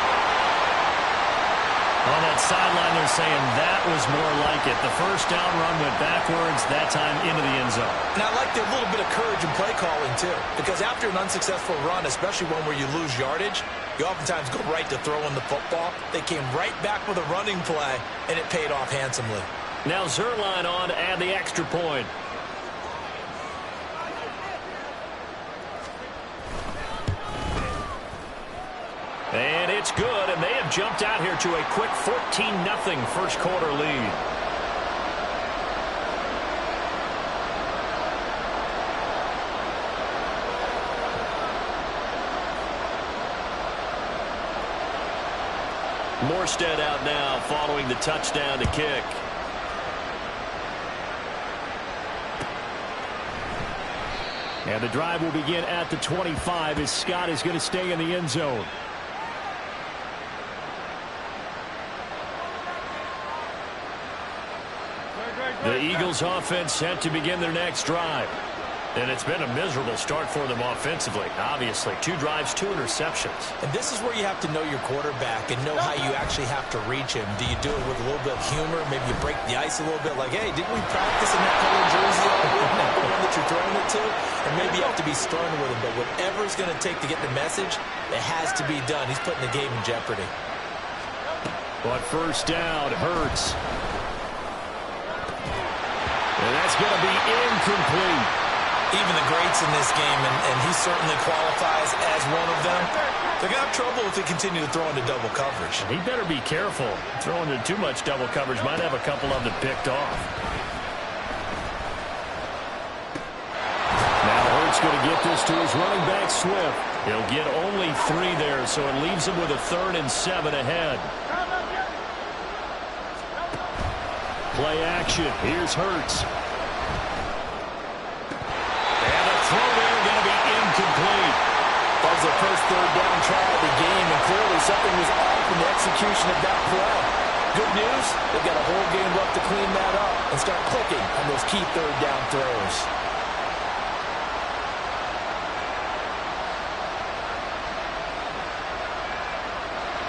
On that sideline, they're saying that was more like it. The first down run went backwards, that time into the end zone. And I like the little bit of courage in play calling, too. Because after an unsuccessful run, especially one where you lose yardage, you oftentimes go right to throwing the football. They came right back with a running play, and it paid off handsomely. Now Zerline on to add the extra point. And it's good, and they have jumped out here to a quick 14-0 first quarter lead. Morstead out now following the touchdown to kick. And the drive will begin at the 25 as Scott is going to stay in the end zone. The Eagles offense set to begin their next drive. And it's been a miserable start for them offensively, obviously. 2 drives, 2 interceptions. And this is where you have to know your quarterback and know how you actually have to reach him. Do you do it with a little bit of humor? Maybe you break the ice a little bit like, hey, didn't we practice in that color jersey all week? Not the one that you're throwing it to? And maybe you have to be stern with him. But whatever it's going to take to get the message, it has to be done. He's putting the game in jeopardy. But first down, Hurts. And that's going to be incomplete. Even the greats in this game, and he certainly qualifies as one of them, they're going to have trouble if they continue to throw into double coverage. He better be careful. Throwing into too much double coverage might have a couple of them picked off. Now Hurts going to get this to his running back, Swift. He'll get only 3 there, so it leaves him with a 3rd and 7 ahead. Play action. Here's Hurts. Throw there going to be incomplete. That was their first 3rd down try of the game, and clearly something was off in the execution of that play. Good news, they've got a whole game left to clean that up and start clicking on those key 3rd down throws.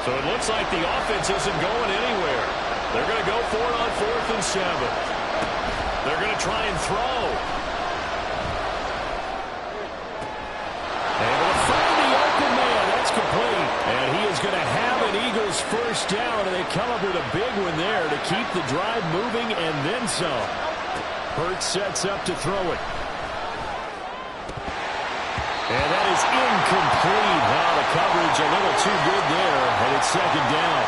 So it looks like the offense isn't going anywhere. They're going to go for it on 4th and 7. They're going to try and throw. Complete. And he is going to have an Eagles first down, and they come up with a big one there to keep the drive moving and then some. Hurts sets up to throw it. And that is incomplete. Now the coverage a little too good there, and it's 2nd down.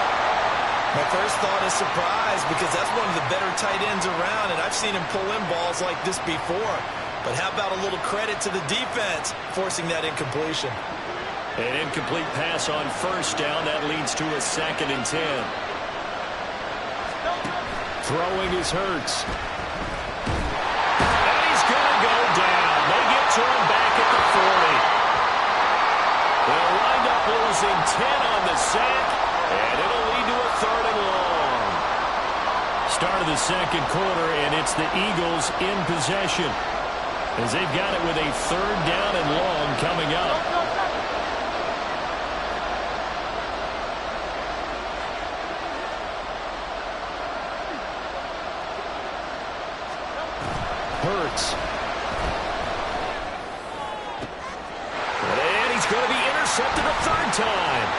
My first thought is surprise because that's one of the better tight ends around, and I've seen him pull in balls like this before. But how about a little credit to the defense forcing that incompletion? An incomplete pass on first down. That leads to a 2nd and 10. Throwing is Hurts. And he's going to go down. They get to him back at the 40. They'll wind up losing 10 on the sack, and it'll lead to a 3rd and long. Start of the 2nd quarter, and it's the Eagles in possession as they've got it with a 3rd down and long coming up. Hurts. And he's going to be intercepted a 3rd time.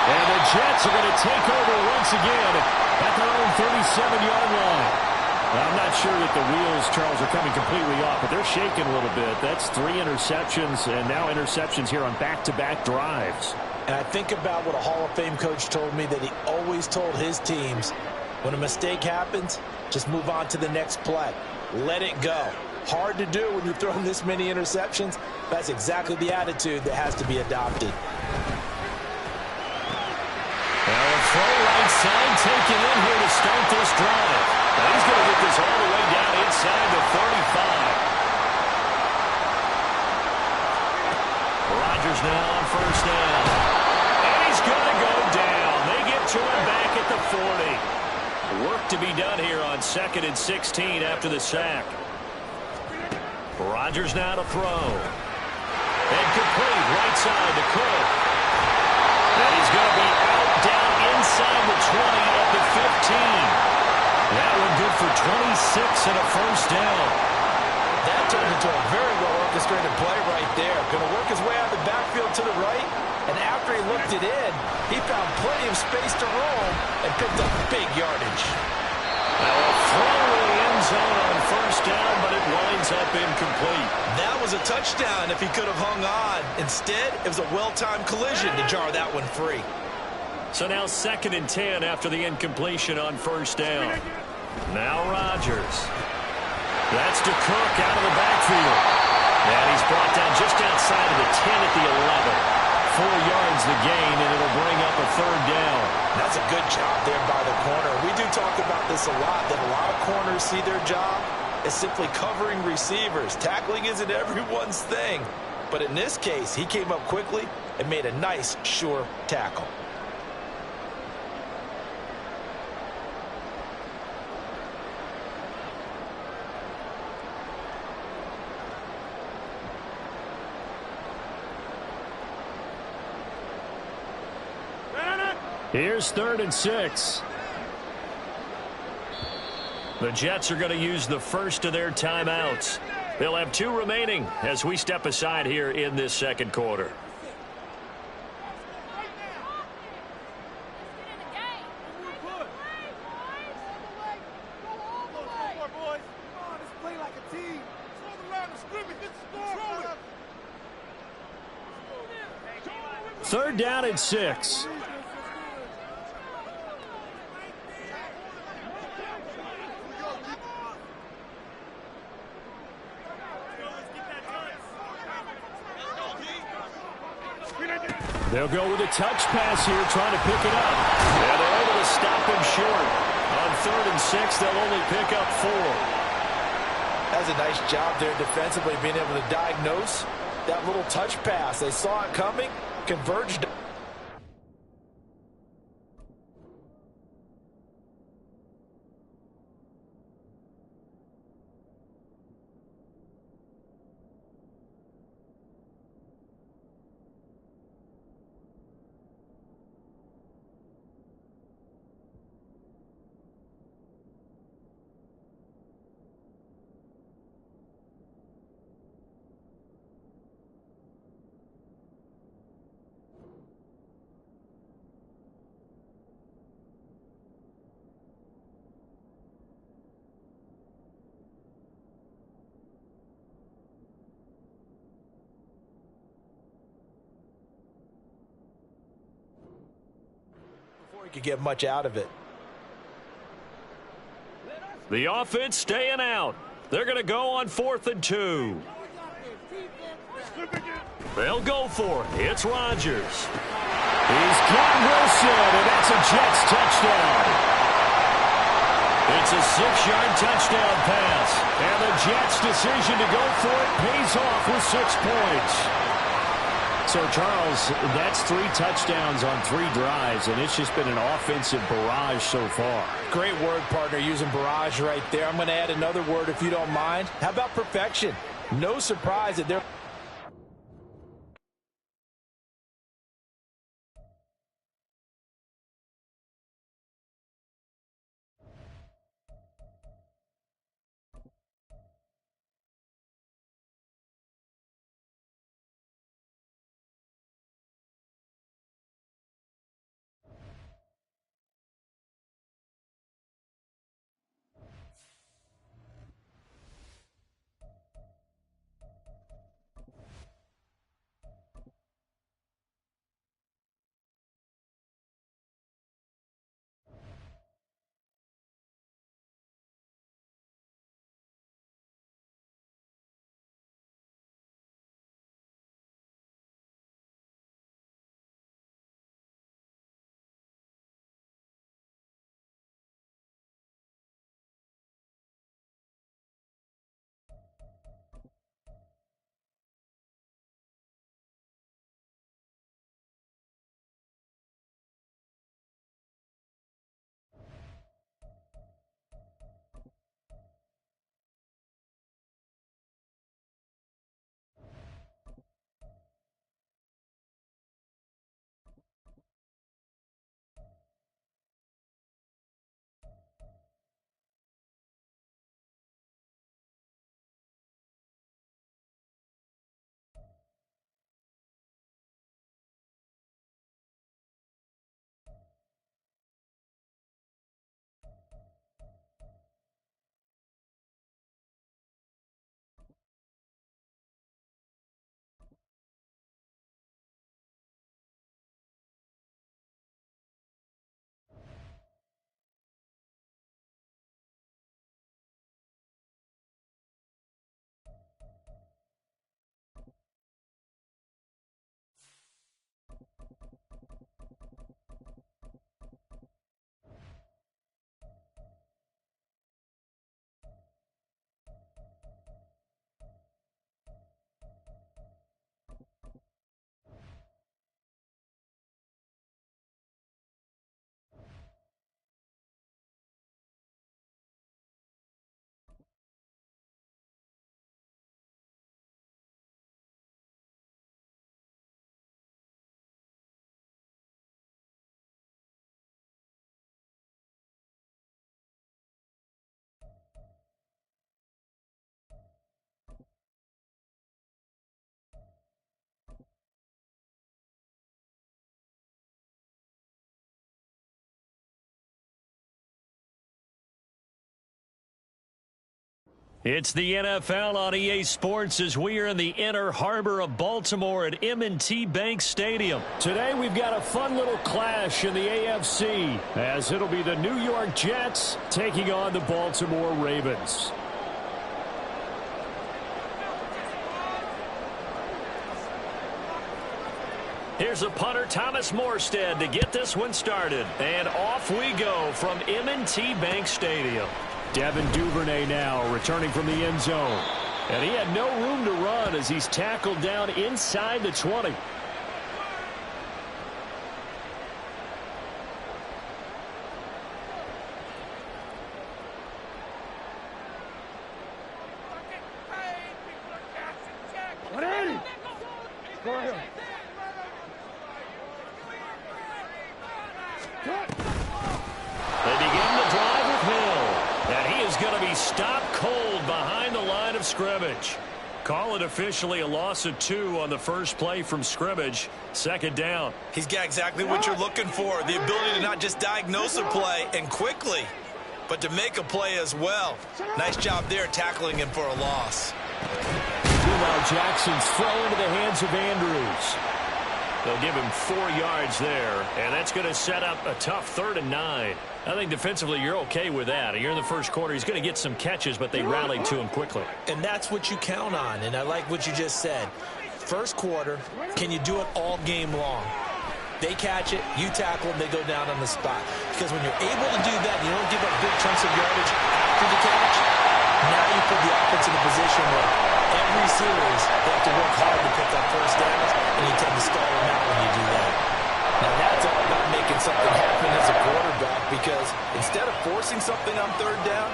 And the Jets are going to take over once again at their own 37-yard line. I'm not sure that the wheels, Charles, are coming completely off, but they're shaking a little bit. That's 3 interceptions, and now interceptions here on back-to-back drives. And I think about what a Hall of Fame coach told me, that he always told his teams, when a mistake happens, just move on to the next play. Let it go. Hard to do when you've thrown this many interceptions. That's exactly the attitude that has to be adopted. Now a throw right side taken in here to start this drive. Now he's going to get this all the way down inside the 35. Rodgers now on first down. And he's going to go down. They get to him back at the 40. Work to be done here on 2nd and 16 after the sack. Rodgers now to throw. And complete right side to Cook. And he's going to be out down inside the 20 at the 15. That one good for 26 and a first down. That turned into a very well-orchestrated play right there. Going to work his way out of the backfield to the right, and after he looked it in, he found plenty of space to roam and picked up big yardage. Now a throw in the end zone on first down, but it winds up incomplete. That was a touchdown if he could have hung on. Instead, it was a well-timed collision to jar that one free. So now 2nd and 10 after the incompletion on first down. Now Rodgers. That's to Cook out of the backfield. And he's brought down just outside of the 10 at the 11. 4 yards the gain, and it'll bring up a third down. That's a good job there by the corner. We do talk about this a lot, that a lot of corners see their job as simply covering receivers. Tackling isn't everyone's thing. But in this case, he came up quickly and made a nice, sure tackle. Here's 3rd and 6. The Jets are going to use the first of their timeouts. They'll have 2 remaining as we step aside here in this second quarter. Third down and 6. They'll go with a touch pass here, trying to pick it up. And they're able to stop him short. On 3rd and 6, they'll only pick up 4. That's a nice job there defensively, being able to diagnose that little touch pass. They saw it coming, converged. Could get much out of it. The offense staying out. They're going to go on 4th and 2. They'll go for it. It's Rodgers. He's got Wilson, and that's a Jets touchdown. It's a 6-yard touchdown pass. And the Jets' decision to go for it pays off with 6 points. So, Charles, that's 3 touchdowns on 3 drives, and it's just been an offensive barrage so far. Great word, partner, using barrage right there. I'm going to add another word if you don't mind. How about perfection? No surprise that they're... It's the NFL on EA Sports as we are in the inner harbor of Baltimore at M&T Bank Stadium. Today we've got a fun little clash in the AFC as it'll be the New York Jets taking on the Baltimore Ravens. Here's a punter, Thomas Morstead, to get this one started. And off we go from M&T Bank Stadium. Devin Duvernay now returning from the end zone. And he had no room to run as he's tackled down inside the 20. Go ahead. They begin the drive with Hill. And he is going to be stopped cold behind the line of scrimmage. Call it officially a loss of 2 on the first play from scrimmage. Second down. He's got exactly what you're looking for. The ability to not just diagnose a play and quickly, but to make a play as well. Nice job there tackling him for a loss. Meanwhile, Jackson's throw into the hands of Andrews. They'll give him 4 yards there, and that's going to set up a tough 3rd and 9. I think defensively you're okay with that. You're in the first quarter. He's going to get some catches, but they rallied to him quickly. And that's what you count on, and I like what you just said. First quarter, can you do it all game long? They catch it, you tackle them, they go down on the spot. Because when you're able to do that, you don't give up big chunks of yardage after the catch, now you put the offense in a position where every series they have to work hard to pick up first downs, and you tend to stall them out when you do that. Now that's all about making something happen as a quarterback, because instead of forcing something on 3rd down,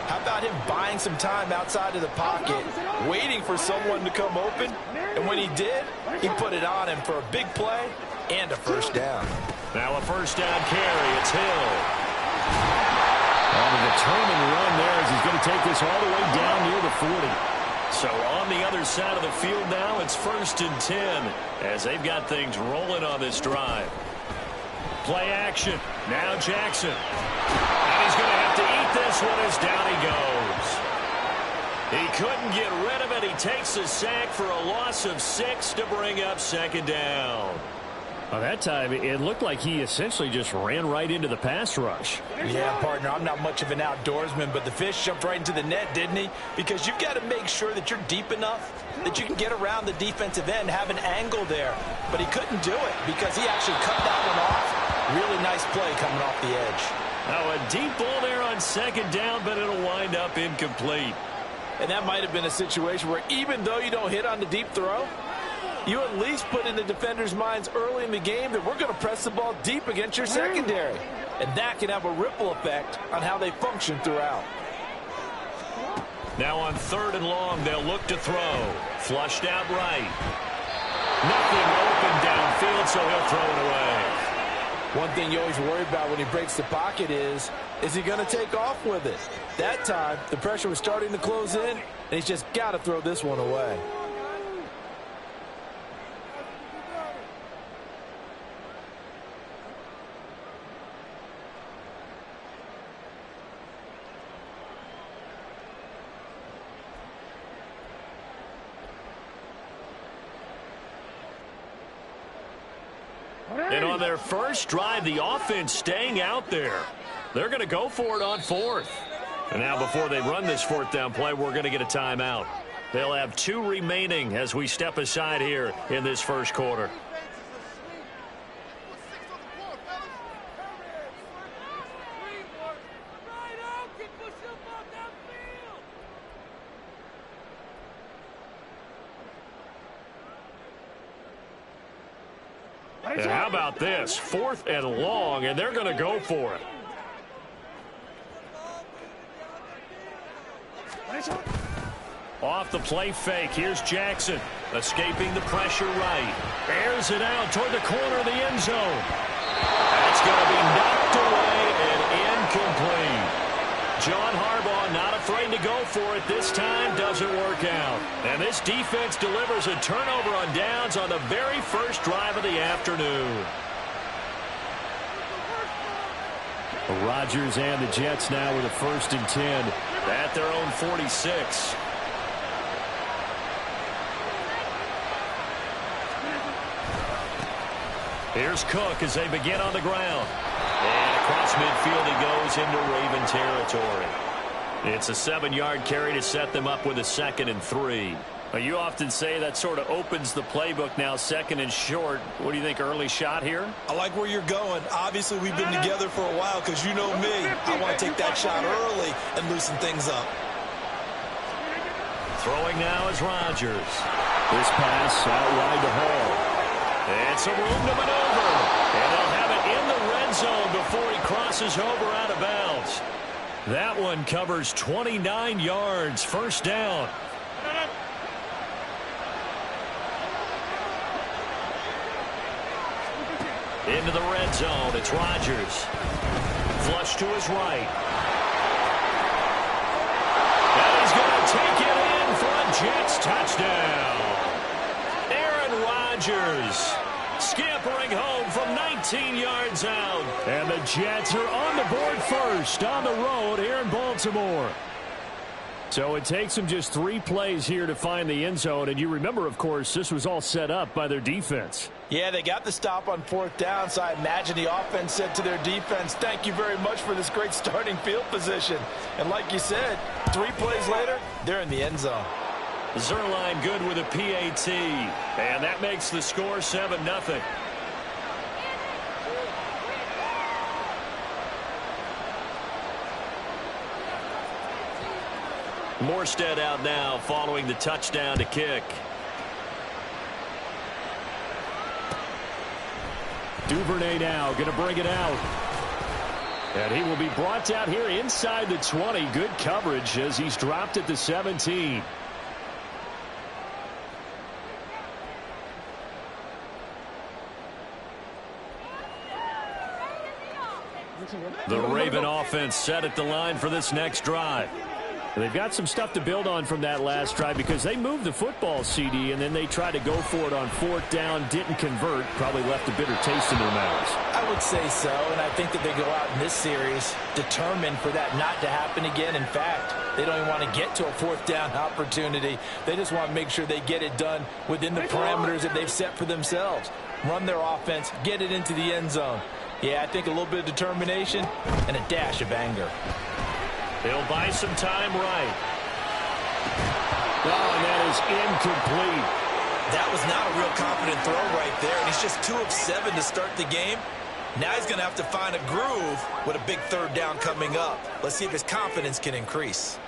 how about him buying some time outside of the pocket, waiting for someone to come open, and when he did, he put it on him for a big play and a first down. Now a first down carry. It's Hill. On a determined run there as he's going to take this all the way down near the 40. So on the other side of the field now, it's 1st and 10 as they've got things rolling on this drive. Play action. Now Jackson. And he's going to have to eat this one as down he goes. He couldn't get rid of it. He takes a sack for a loss of 6 to bring up 2nd down. Well, that time, it looked like he essentially just ran right into the pass rush. Yeah, partner, I'm not much of an outdoorsman, but the fish jumped right into the net, didn't he? Because you've got to make sure that you're deep enough that you can get around the defensive end, have an angle there. But he couldn't do it because he actually cut that one off. Really nice play coming off the edge. Now a deep ball there on 2nd down, but it'll wind up incomplete. And that might have been a situation where even though you don't hit on the deep throw, you at least put in the defenders' minds early in the game that we're going to press the ball deep against your secondary. And that can have a ripple effect on how they function throughout. Now on 3rd and long, they'll look to throw. Flushed out right. Nothing open downfield, so he'll throw it away. One thing you always worry about when he breaks the pocket is he going to take off with it? That time, the pressure was starting to close in, and he's just got to throw this one away. And on their first drive, the offense staying out there. They're going to go for it on 4th. And now before they run this 4th down play, we're going to get a timeout. They'll have 2 remaining as we step aside here in this first quarter. And how about this? 4th and long, and they're going to go for it. Off the play fake. Here's Jackson. Escaping the pressure right. Airs it out toward the corner of the end zone. That's going to be knocked away and incomplete. John Harbaugh not afraid to go for it this time. Doesn't work out. And this defense delivers a turnover on downs on the very first drive of the afternoon. Rodgers and the Jets now with a 1st and 10. At their own 46. Here's Cook as they begin on the ground. And across midfield he goes into Raven territory. It's a 7-yard carry to set them up with a 2nd and 3. Well, you often say that sort of opens the playbook now, 2nd and short. What do you think, early shot here? I like where you're going. Obviously, we've been together for a while because you know me. I want to take that shot early and loosen things up. Throwing now is Rodgers. This pass out wide to Hall. And some room to maneuver. And they'll have it in the red zone before he crosses over out of bounds. That one covers 29 yards. First down. Into the red zone. It's Rodgers. Flush to his right. And he's going to take it in for a Jets touchdown. Aaron Rodgers scampering home from 19 yards out. And the Jets are on the board first on the road here in Baltimore. So it takes them just 3 plays here to find the end zone. And you remember, of course, this was all set up by their defense. Yeah, they got the stop on 4th down, so I imagine the offense said to their defense, thank you very much for this great starting field position. And like you said, 3 plays later, they're in the end zone. Zerline good with a PAT. And that makes the score 7-0. Morstead out now following the touchdown to kick. Duvernay now going to bring it out. And he will be brought down here inside the 20. Good coverage as he's dropped at the 17. The Raven offense set at the line for this next drive. They've got some stuff to build on from that last drive because they moved the football, CD, and then they tried to go for it on 4th down, didn't convert, probably left a bitter taste in their mouths. I would say so, and I think that they go out in this series determined for that not to happen again. In fact, they don't even want to get to a 4th down opportunity. They just want to make sure they get it done within the parameters that they've set for themselves. Run their offense, get it into the end zone. Yeah, I think a little bit of determination and a dash of anger. He'll buy some time right. Oh, and that is incomplete. That was not a real confident throw right there, and he's just 2 of 7 to start the game. Now he's going to have to find a groove with a big 3rd down coming up. Let's see if his confidence can increase.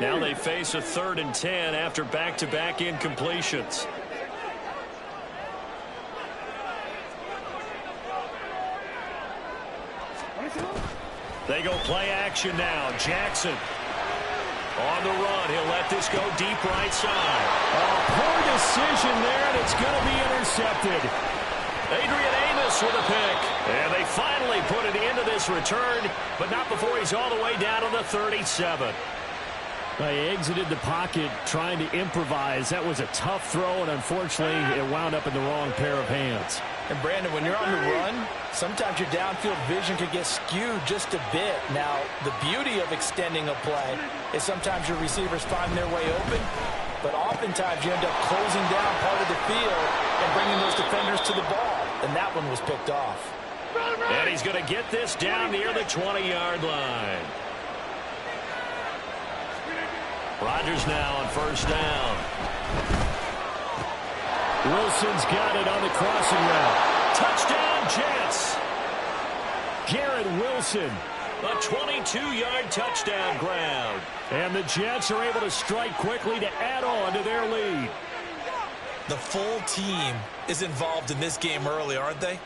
Now they face a 3rd and 10 after back-to-back incompletions. They go play action now. Jackson on the run. He'll let this go deep right side. Poor decision there, and it's going to be intercepted. Adrian Amos with a pick. And they finally put it into this return, but not before he's all the way down on the 37. They exited the pocket trying to improvise. That was a tough throw, and unfortunately, it wound up in the wrong pair of hands. And, Brandon, when you're on the run, sometimes your downfield vision could get skewed just a bit. Now, the beauty of extending a play is sometimes your receivers find their way open, but oftentimes you end up closing down part of the field and bringing those defenders to the ball, and that one was picked off. And he's going to get this down near the 20-yard line. Rodgers now on 1st down. Wilson's got it on the crossing route. Touchdown, Jets. Garrett Wilson. A 22-yard touchdown ground. And the Jets are able to strike quickly to add on to their lead. The full team is involved in this game early, aren't they?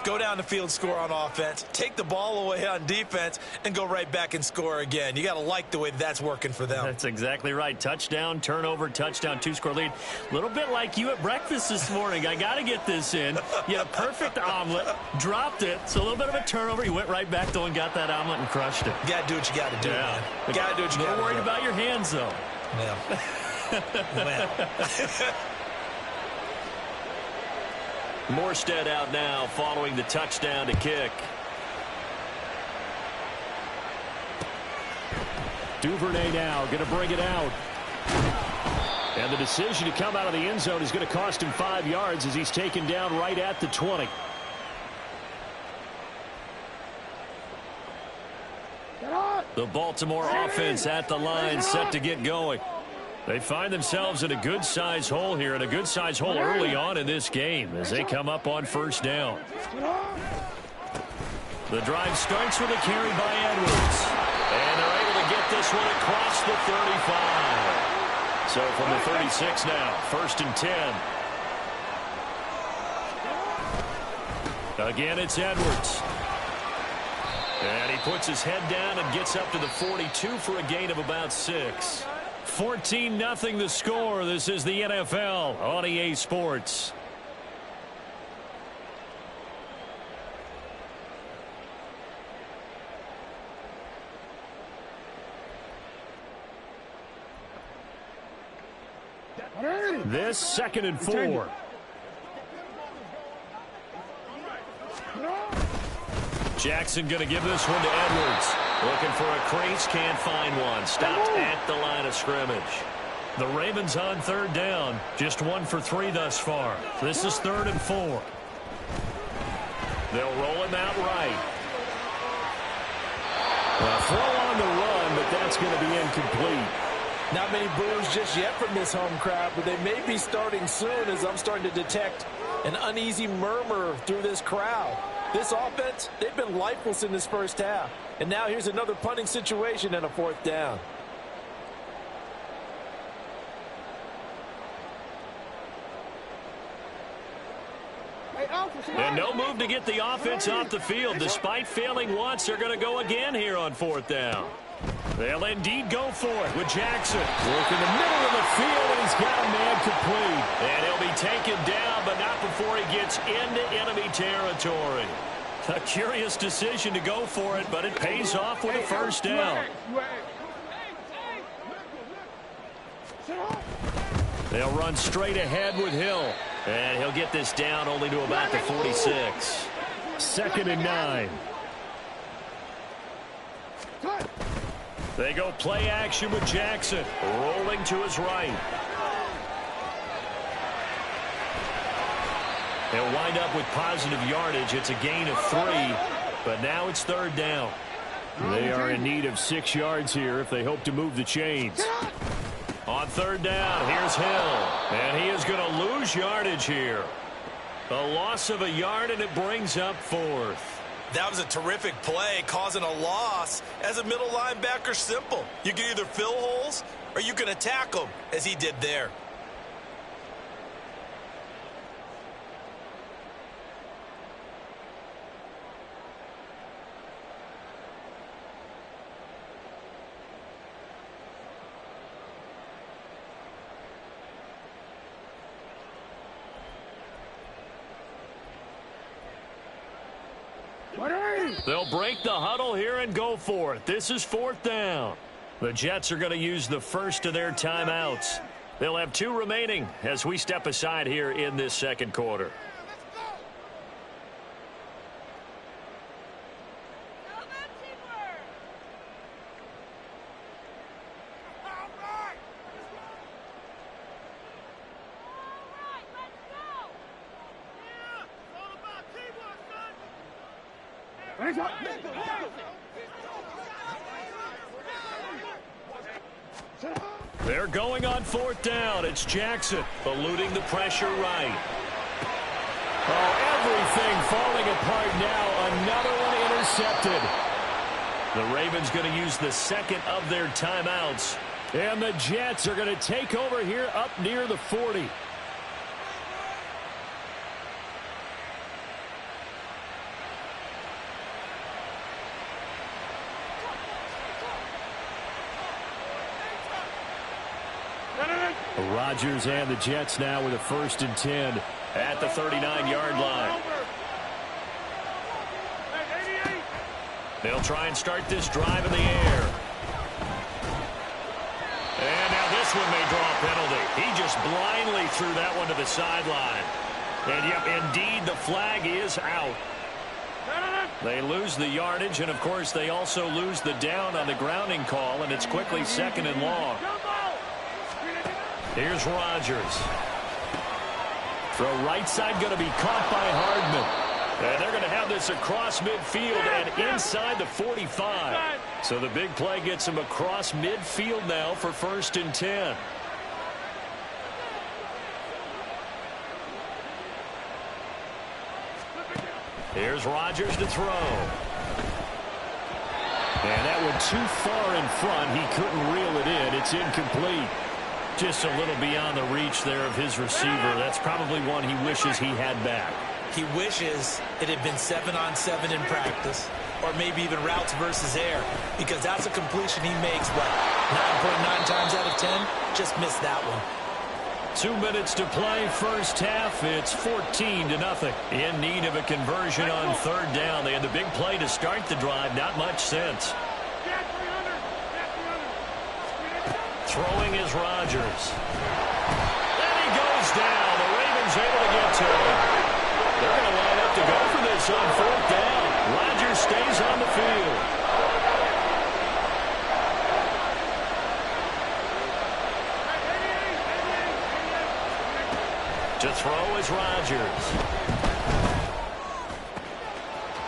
Go down the field, score on offense, take the ball away on defense, and go right back and score again. You got to like the way that's working for them. That's exactly right. Touchdown, turnover, touchdown, two-score lead. A little bit like you at breakfast this morning. I got to get this in. You had a perfect omelet, dropped it, so a little bit of a turnover. You went right back, though, and got that omelet and crushed it. You got to do what you got to do, man. You got to do what you got to do. Don't worry about your hands, though. Yeah. Morstead out now following the touchdown to kick. Duvernay now going to bring it out. And the decision to come out of the end zone is going to cost him 5 yards as he's taken down right at the 20. The Baltimore offense at the line set to get going. They find themselves in a good-sized hole here, and a good-sized hole early on in this game as they come up on first down. The drive starts with a carry by Edwards. And they're able to get this one across the 35. So from the 36 now, 1st and 10. Again, it's Edwards. And he puts his head down and gets up to the 42 for a gain of about 6. 14-0 the score. This is the NFL on EA Sports. This 2nd and 4. Jackson going to give this one to Edwards. Looking for a crease, can't find one. Stopped at the line of scrimmage. The Ravens on 3rd down. Just 1 for 3 thus far. This is 3rd and 4. They'll roll him out right. A throw on the run, but that's going to be incomplete. Not many boos just yet from this home crowd, but they may be starting soon as I'm starting to detect an uneasy murmur through this crowd. This offense, they've been lifeless in this first half. And now here's another punting situation and a 4th down. And no move to get the offense off the field. Despite failing once, they're going to go again here on 4th down. They'll indeed go for it with Jackson. Work in the middle of the field, and he's got a man complete. And he'll be taken down, but not before he gets into enemy territory. A curious decision to go for it, but it pays off with a 1st down. They'll run straight ahead with Hill. And he'll get this down only to about the 46. 2nd and 9. They go play action with Jackson. Rolling to his right. They'll wind up with positive yardage. It's a gain of 3, but now it's 3rd down. They are in need of 6 yards here if they hope to move the chains. On 3rd down, here's Hill. And he is going to lose yardage here. A loss of a yard, and it brings up 4th. That was a terrific play, causing a loss. As a middle linebacker, simple. You can either fill holes or you can attack them, as he did there. They'll break the huddle here and go for it. This is 4th down. The Jets are going to use the first of their timeouts. They'll have 2 remaining as we step aside here in this 2nd quarter. They're going on fourth down. It's Jackson eluding the pressure right. Oh, everything falling apart now. Another one intercepted. The Ravens going to use the second of their timeouts. And the Jets are going to take over here up near the 40. Rodgers and the Jets now with a 1st and 10 at the 39-yard line. They'll try and start this drive in the air. And now this one may draw a penalty. He just blindly threw that one to the sideline. And, yep, indeed, the flag is out. They lose the yardage, and, of course, they also lose the down on the grounding call, and it's quickly 2nd and long. Here's Rodgers. Throw right side going to be caught by Hardman. And they're going to have this across midfield and inside the 45. So the big play gets him across midfield now for 1st and 10. Here's Rodgers to throw. And that one too far in front. He couldn't reel it in. It's incomplete. Just a little beyond the reach there of his receiver. That's probably one he wishes he had back. He wishes it had been 7-on-7 in practice, or maybe even routes versus air, because that's a completion he makes, what, 9.9 times out of 10? Just missed that one. 2 minutes to play, first half. It's 14-0. In need of a conversion on 3rd down. They had the big play to start the drive. Not much sense. Throwing is Rodgers. And he goes down. The Ravens able to get to him. They're going to line up to go for this on 4th down. Rodgers stays on the field. To throw is Rodgers.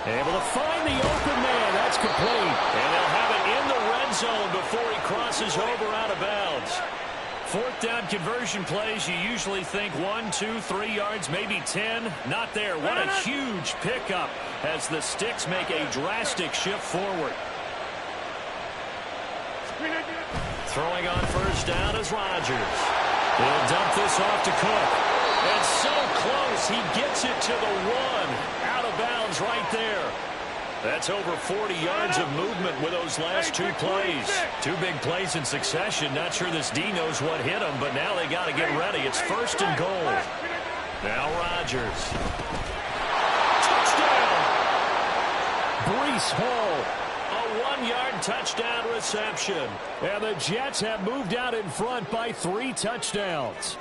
Able to find the open man. That's complete. And they'll have it in the red zone before he crosses over out of bounds. 4th down conversion plays, you usually think 1, 2, 3 yards, maybe 10. Not there. What a huge pickup as the Sticks make a drastic shift forward. Throwing on 1st down is Rodgers. He'll dump this off to Cook. And so close, he gets it to the 1. Out of bounds right there. That's over 40 yards of movement with those last 2 plays. 2 big plays in succession. Not sure this D knows what hit him, but now they got to get ready. It's 1st and goal. Now Rodgers. Touchdown! Breece Hall. A 1-yard touchdown reception. And the Jets have moved out in front by 3 touchdowns.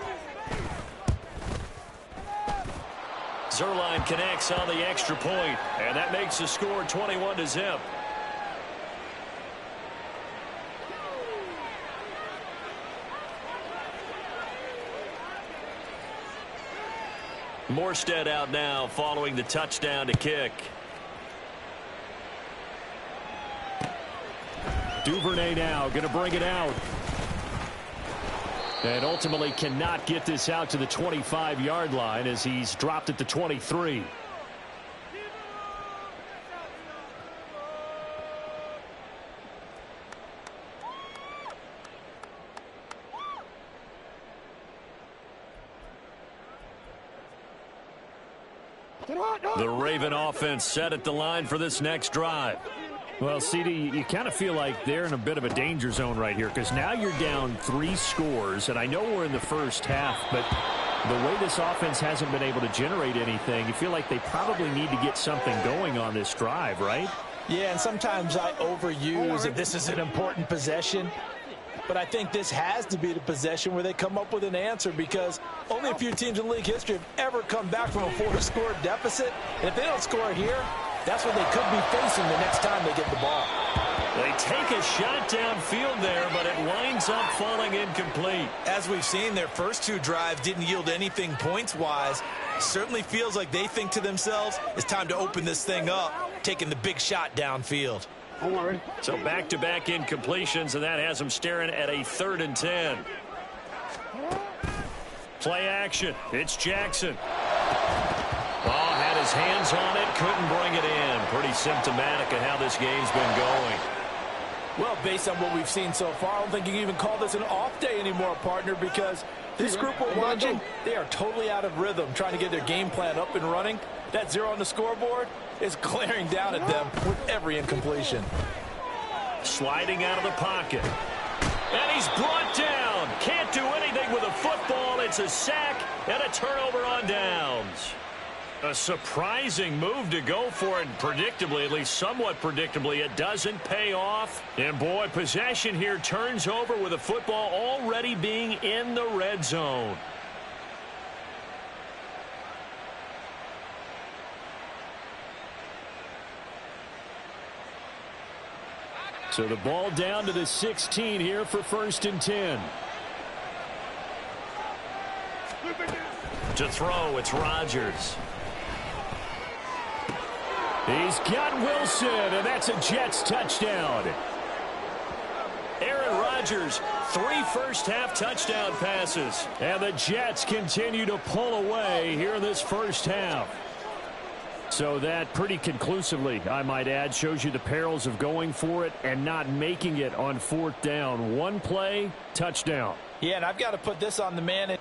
Zerline connects on the extra point, and that makes the score 21-0. Morstead out now following the touchdown to kick. Duvernay now going to bring it out. And ultimately cannot get this out to the 25-yard line as he's dropped at the 23. The Raven offense set at the line for this next drive. Well, CD, you kind of feel like they're in a bit of a danger zone right here because now you're down 3 scores, and I know we're in the first half, but the way this offense hasn't been able to generate anything, you feel like they probably need to get something going on this drive, right? Yeah, and sometimes I overuse that this is an important possession, but I think this has to be the possession where they come up with an answer because only a few teams in league history have ever come back from a 4-score deficit, and if they don't score here, that's what they could be facing the next time they get the ball. They take a shot downfield there, but it winds up falling incomplete. As we've seen, their first 2 drives didn't yield anything points-wise. Certainly feels like they think to themselves, it's time to open this thing up, taking the big shot downfield. I'm already. So back-to-back incompletions, and that has him staring at a 3rd and 10. Play action. It's Jackson. Oh, had his hands on it, couldn't bring it in. Pretty symptomatic of how this game's been going. Well, based on what we've seen so far, I don't think you can even call this an off day anymore, partner, because this group we're watching, they are totally out of rhythm, trying to get their game plan up and running. That 0 on the scoreboard is glaring down at them with every incompletion. Sliding out of the pocket. And he's brought down. Can't do anything with a football. It's a sack and a turnover on downs. A surprising move to go for it, and predictably, at least somewhat predictably, it doesn't pay off. And boy, possession here turns over with a football already being in the red zone. So the ball down to the 16 here for 1st and 10. To throw, it's Rodgers. He's got Wilson, and that's a Jets touchdown. Aaron Rodgers, 3 first-half touchdown passes. And the Jets continue to pull away here in this first half. So that pretty conclusively, I might add, shows you the perils of going for it and not making it on 4th down. One play, touchdown. Yeah, and I've got to put this on the man.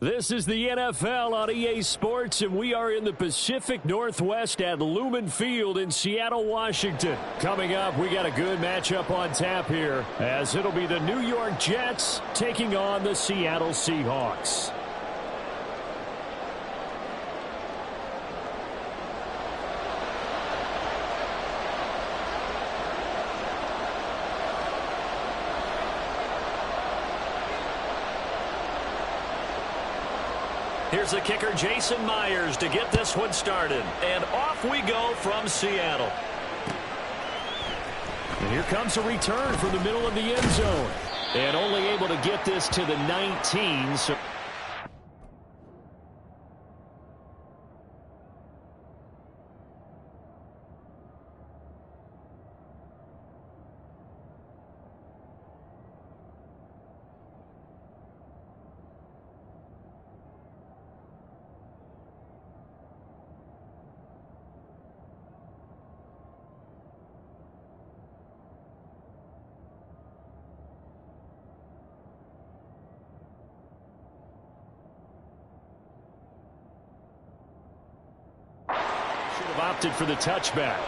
This is the NFL on EA Sports, and we are in the Pacific Northwest at Lumen Field in Seattle, Washington. Coming up, we got a good matchup on tap here, as it'll be the New York Jets taking on the Seattle Seahawks. Here's the kicker, Jason Myers, to get this one started. And off we go from Seattle. And here comes a return from the middle of the end zone. And only able to get this to the 19. So opted for the touchback.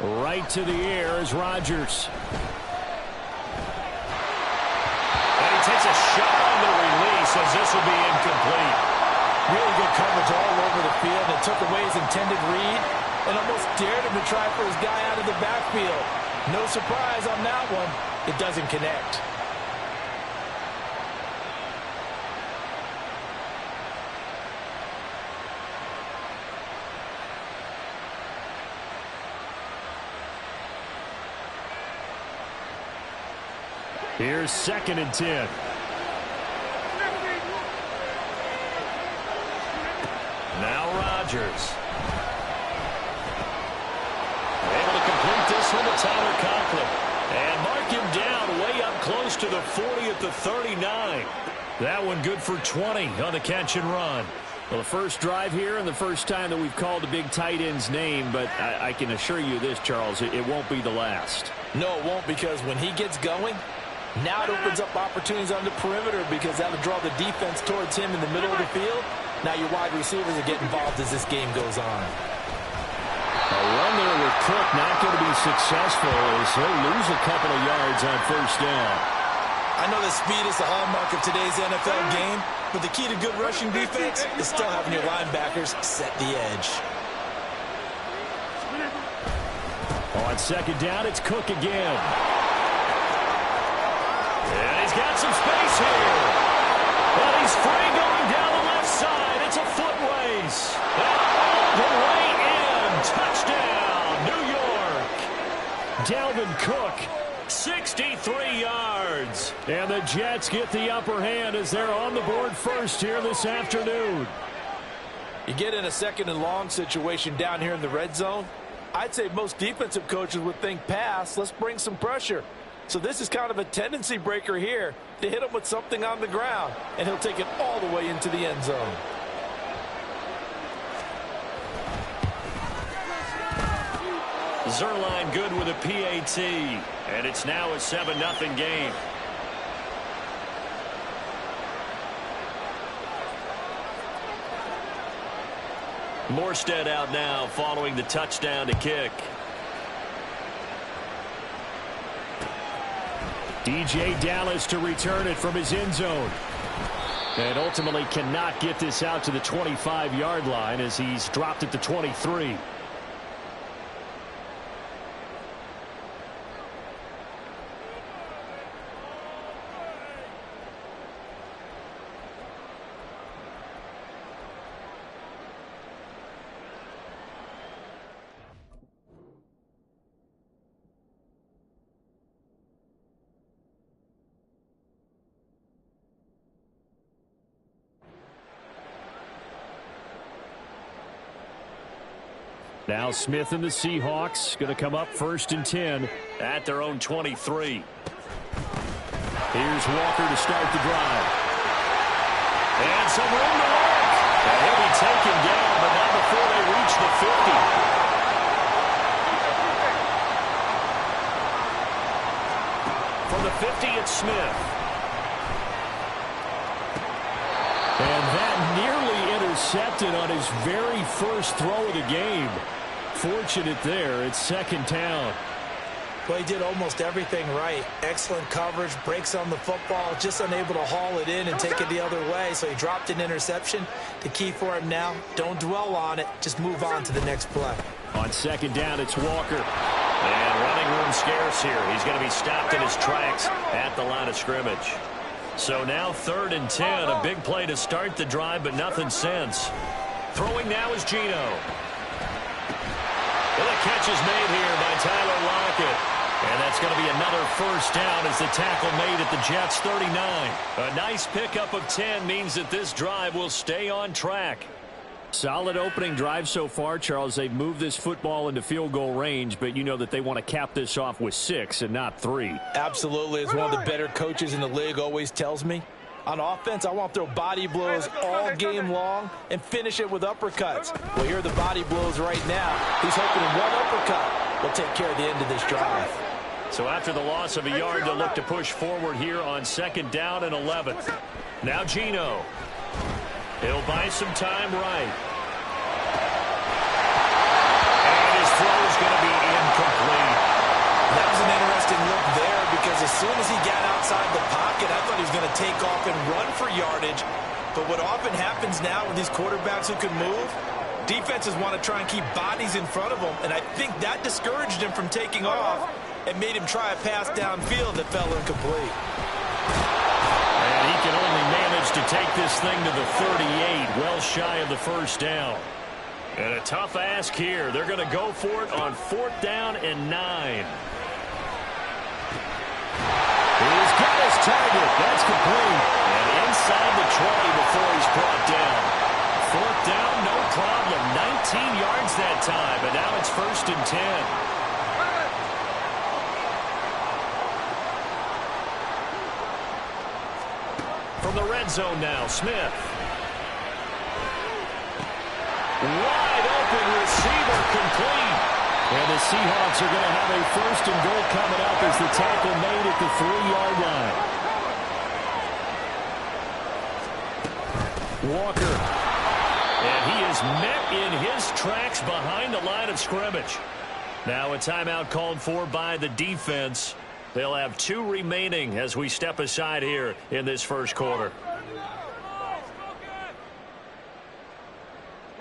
Right to the air is Rodgers. And he takes a shot on the release as this will be incomplete. Really good coverage all over the field, and it took away his intended read and almost dared him to try for his guy out of the backfield. No surprise on that one. It doesn't connect. Here's 2nd and 10. Now Rodgers. Able to complete this one to Tyler Conklin. And mark him down way up close to the 40 at the 39. That one good for 20 on the catch and run. Well, the first drive here and the first time that we've called a big tight end's name, but I can assure you this, Charles, it won't be the last. No, it won't, because when he gets going, now it opens up opportunities on the perimeter, because that'll draw the defense towards him in the middle of the field. Now your wide receivers will get involved as this game goes on. A run there with Cook not going to be successful as he'll lose a couple of yards on first down. I know that speed is the hallmark of today's NFL game, but the key to good rushing defense is still having your linebackers set the edge. On 2nd down, it's Cook again. And he's got some space here. But he's free going down the left side. It's a foot race. And all the way in. Touchdown, New York. Dalvin Cook. 63 yards. And the Jets get the upper hand as they're on the board first here this afternoon. You get in a 2nd and long situation down here in the red zone, I'd say most defensive coaches would think pass. Let's bring some pressure. So this is kind of a tendency breaker here to hit him with something on the ground, and he'll take it all the way into the end zone. Zerline good with a PAT, and it's now a 7-0 game. Morstead out now following the touchdown to kick. DJ Dallas to return it from his end zone. And ultimately cannot get this out to the 25-yard line as he's dropped it to 23. Now Smith and the Seahawks going to come up 1st and 10 at their own 23. Here's Walker to start the drive. And some room to work. And he'll be taken down, but not before they reach the 50. From the 50, it's Smith. And that nearly intercepted on his very first throw of the game. Fortunate there. It's 2nd down. Well, he did almost everything right. Excellent coverage, breaks on the football, just unable to haul it in and take it the other way. So he dropped an interception. The key for him now, don't dwell on it. Just move on to the next play. On 2nd down, it's Walker. And running room scarce here. He's going to be stopped in his tracks at the line of scrimmage. So now 3rd and 10. A big play to start the drive, but nothing since. Throwing now is Geno. Well, the catch is made here by Tyler Lockett. And that's going to be another first down as the tackle made at the Jets' 39. A nice pickup of 10 means that this drive will stay on track. Solid opening drive so far, Charles. They've moved this football into field goal range, but you know that they want to cap this off with 6 and not 3. Absolutely. As one of the better coaches in the league always tells me, on offense, I want to throw body blows all game long and finish it with uppercuts. Well, here are the body blows right now. He's hoping one uppercut will take care of the end of this drive. So after the loss of a yard, they'll look to push forward here on 2nd down and 11. Now Geno. He'll buy some time right. And his throw is going to be incomplete. That was an interesting look there because as soon as he got outside the pocket, I thought he was going to take off and run for yardage. But what often happens now with these quarterbacks who can move, defenses want to try and keep bodies in front of them, and I think that discouraged him from taking off and made him try a pass downfield that fell incomplete. And he can only manage to take this thing to the 38, well shy of the first down. And a tough ask here. They're going to go for it on 4th down and 9. He's got his target. That's complete. And inside the 20 before he's brought down. 4th down, no problem. 19 yards that time, and now it's 1st and 10. From the red zone now, Smith. Wide open receiver, complete. And the Seahawks are going to have a 1st and goal coming up as the tackle made at the 3-yard line. Walker. And he is met in his tracks behind the line of scrimmage. Now a timeout called for by the defense. They'll have 2 remaining as we step aside here in this first quarter.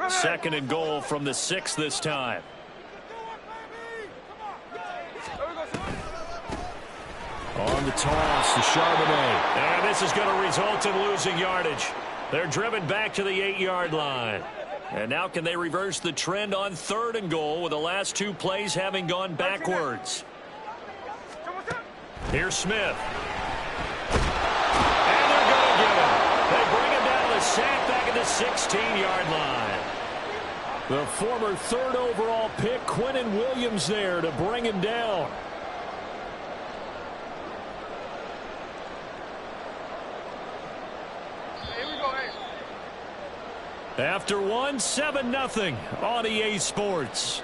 2nd and goal from the 6 this time. On the toss to Charbonnet. And this is going to result in losing yardage. They're driven back to the 8-yard line. And now can they reverse the trend on 3rd and goal with the last 2 plays having gone backwards? Here's Smith. And they're going to get him. They bring him down to the sack back at the 16-yard line. The former 3rd overall pick, Quinnen Williams, there to bring him down. After 1, 7-0 on EA Sports.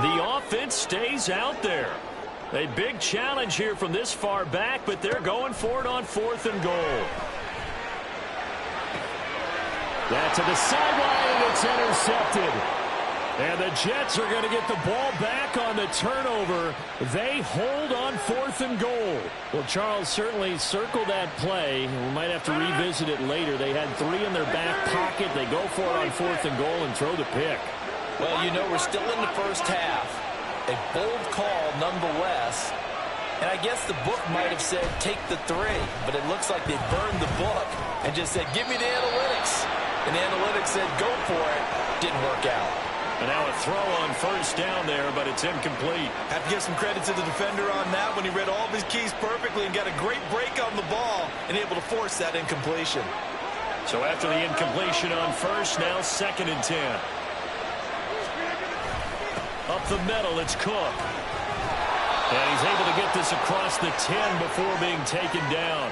The offense stays out there. A big challenge here from this far back, but they're going for it on 4th and goal. That to the sideline, and it's intercepted. And the Jets are going to get the ball back on the turnover. They hold on 4th and goal. Well, Charles, certainly circle that play. We might have to revisit it later. They had 3 in their back pocket. They go for it on 4th and goal and throw the pick. Well, you know, we're still in the first half. A bold call nonetheless. And I guess the book might have said take the 3, but it looks like they burned the book and just said give me the analytics. And the analytics said go for it. Didn't work out. And now a throw on 1st down there, but it's incomplete. Have to give some credit to the defender on that when he read all of his keys perfectly and got a great break on the ball and able to force that incompletion. So after the incompletion on 1st, now 2nd and 10. Up the middle, it's Cook. And he's able to get this across the 10 before being taken down.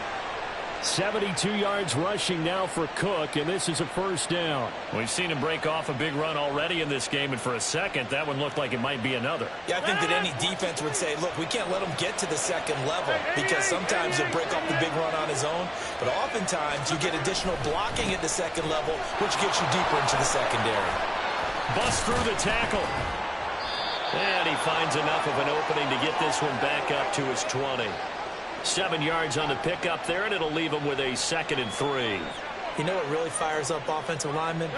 72 yards rushing now for Cook, and this is a 1st down. We've seen him break off a big run already in this game, and for a second, that one looked like it might be another. Yeah, I think that any defense would say, look, we can't let him get to the 2nd level because sometimes he'll break off the big run on his own, but oftentimes you get additional blocking at the 2nd level, which gets you deeper into the secondary. Bust through the tackle. And he finds enough of an opening to get this one back up to his 20. 7 yards on the pickup there, and it'll leave him with a 2nd and 3. You know what really fires up offensive linemen?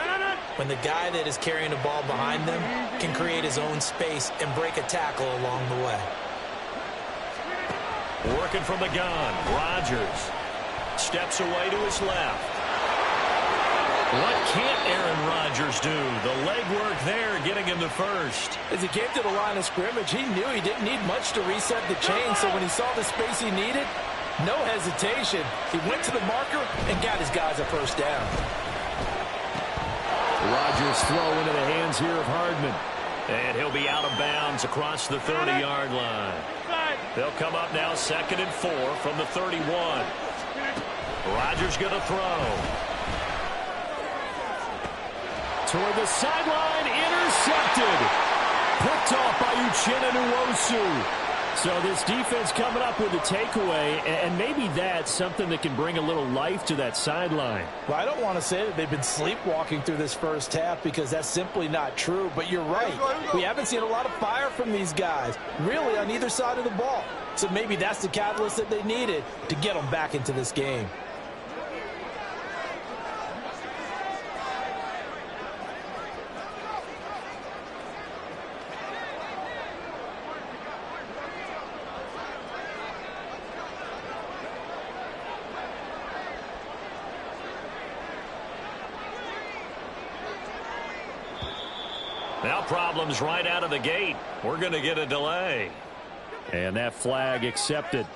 When the guy that is carrying the ball behind them can create his own space and break a tackle along the way. Working from the gun. Rodgers steps away to his left. What can't Aaron Rodgers do? The legwork there getting him the first. As he came to the line of scrimmage, he knew he didn't need much to reset the chain, so when he saw the space he needed, no hesitation. He went to the marker and got his guys a first down. Rodgers throw into the hands here of Hardman. And he'll be out of bounds across the 30-yard line. They'll come up now 2nd and 4 from the 31. Rodgers going to throw. Toward the sideline, intercepted. Picked off by Uchenna Nwosu. So this defense coming up with a takeaway, and maybe that's something that can bring a little life to that sideline. Well, I don't want to say that they've been sleepwalking through this first half because that's simply not true, but you're right. We haven't seen a lot of fire from these guys, really on either side of the ball. So maybe that's the catalyst that they needed to get them back into this game. Now problems right out of the gate. We're going to get a delay. And that flag accepted.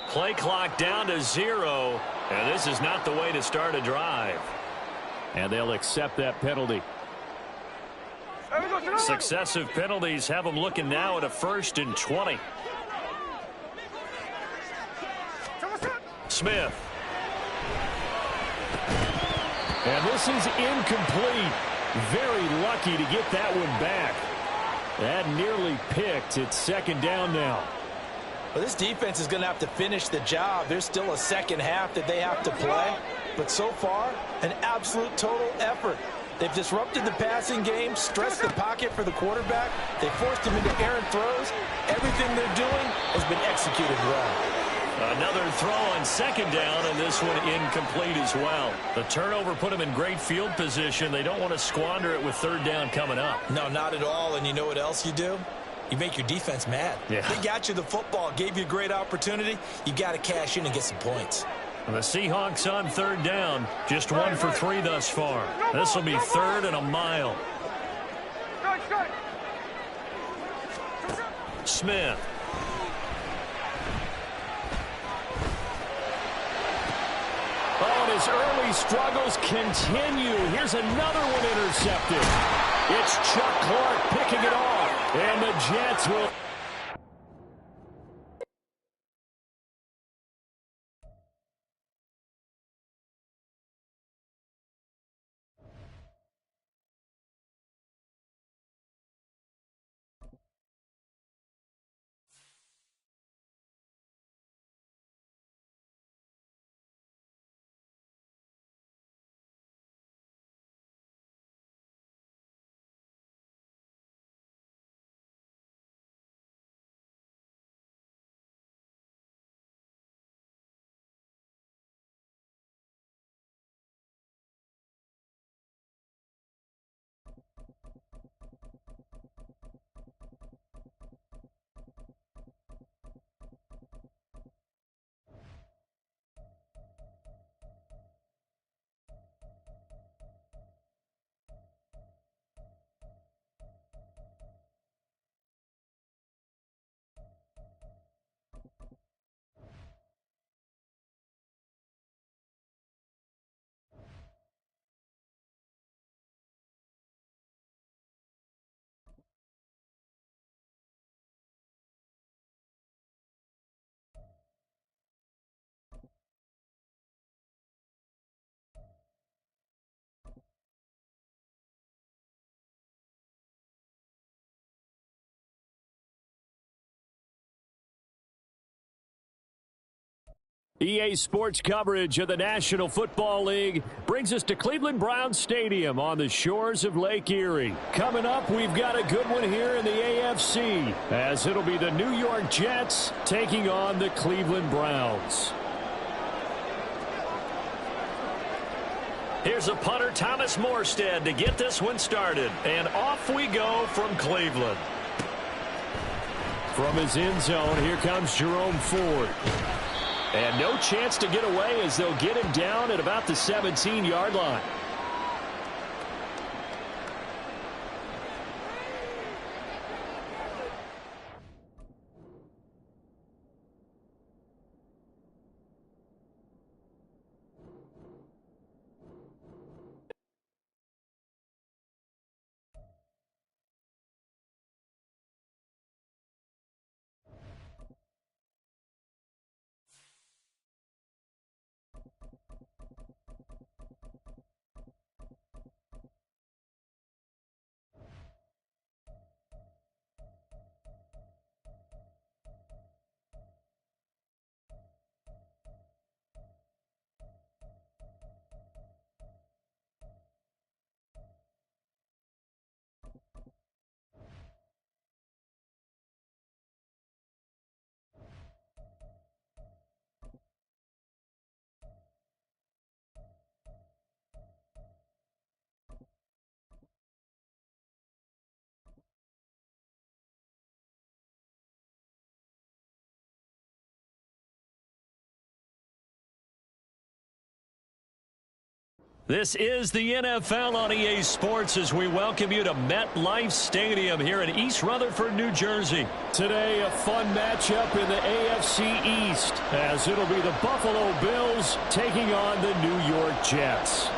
Play clock down to 0, and this is not the way to start a drive. And they'll accept that penalty. Successive penalties have them looking now at a 1st and 20. Smith. And this is incomplete. Very lucky to get that one back. That nearly picked. It's 2nd down now. Well, this defense is going to have to finish the job. There's still a second half that they have to play. But so far, an absolute total effort. They've disrupted the passing game, stressed the pocket for the quarterback. They forced him into errant throws. Everything they're doing has been executed well. Another throw on 2nd down, and this one incomplete as well. The turnover put them in great field position. They don't want to squander it with 3rd down coming up. No, not at all. And you know what else you do? You make your defense mad. Yeah. They got you the football, gave you a great opportunity. You got to cash in and get some points. And the Seahawks on 3rd down, just 1 for 3 thus far. This will be 3rd and a mile. Smith. Oh, and his early struggles continue. Here's another one intercepted. It's Chuck Clark picking it off. And the Jets will EA Sports coverage of the National Football League brings us to Cleveland Browns Stadium on the shores of Lake Erie. Coming up, we've got a good one here in the AFC, as it'll be the New York Jets taking on the Cleveland Browns. Here's a punter, Thomas Morstead, to get this one started. And off we go from Cleveland. From his end zone, here comes Jerome Ford. And no chance to get away as they'll get him down at about the 17-yard line. This is the NFL on EA Sports as we welcome you to MetLife Stadium here in East Rutherford, New Jersey. Today, a fun matchup in the AFC East, as it'll be the Buffalo Bills taking on the New York Jets.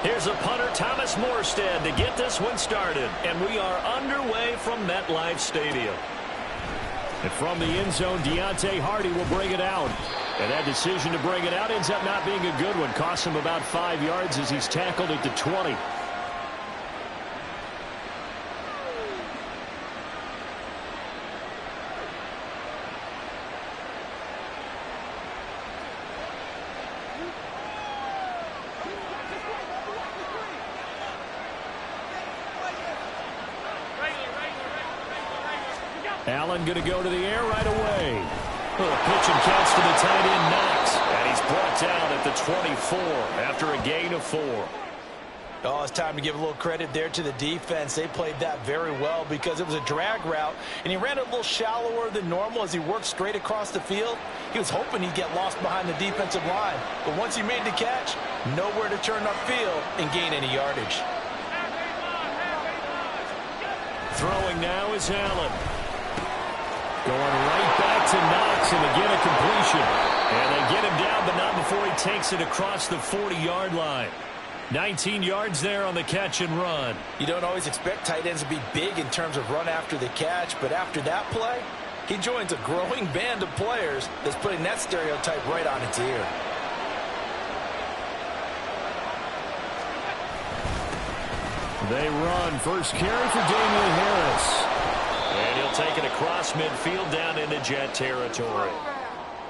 Here's a punter, Thomas Morstead, to get this one started. And we are underway from MetLife Stadium. And from the end zone, Deontay Hardy will bring it out. And that decision to bring it out ends up not being a good one. Costs him about 5 yards as he's tackled at the 20. Allen going to go to the air right away. Little pitch and catch to the tight end, Knox. And he's brought down at the 24 after a gain of 4. Oh, it's time to give a little credit there to the defense. They played that very well because it was a drag route, and he ran a little shallower than normal as he worked straight across the field. He was hoping he'd get lost behind the defensive line, but once he made the catch, nowhere to turn upfield and gain any yardage. Throwing now is Allen. Going right back to Knox, and again a completion. And they get him down, but not before he takes it across the 40-yard line. 19 yards there on the catch and run. You don't always expect tight ends to be big in terms of run after the catch, but after that play, he joins a growing band of players that's putting that stereotype right on its ear. They run. First carry for Damian Harris. And he'll take it across midfield down into Jet territory.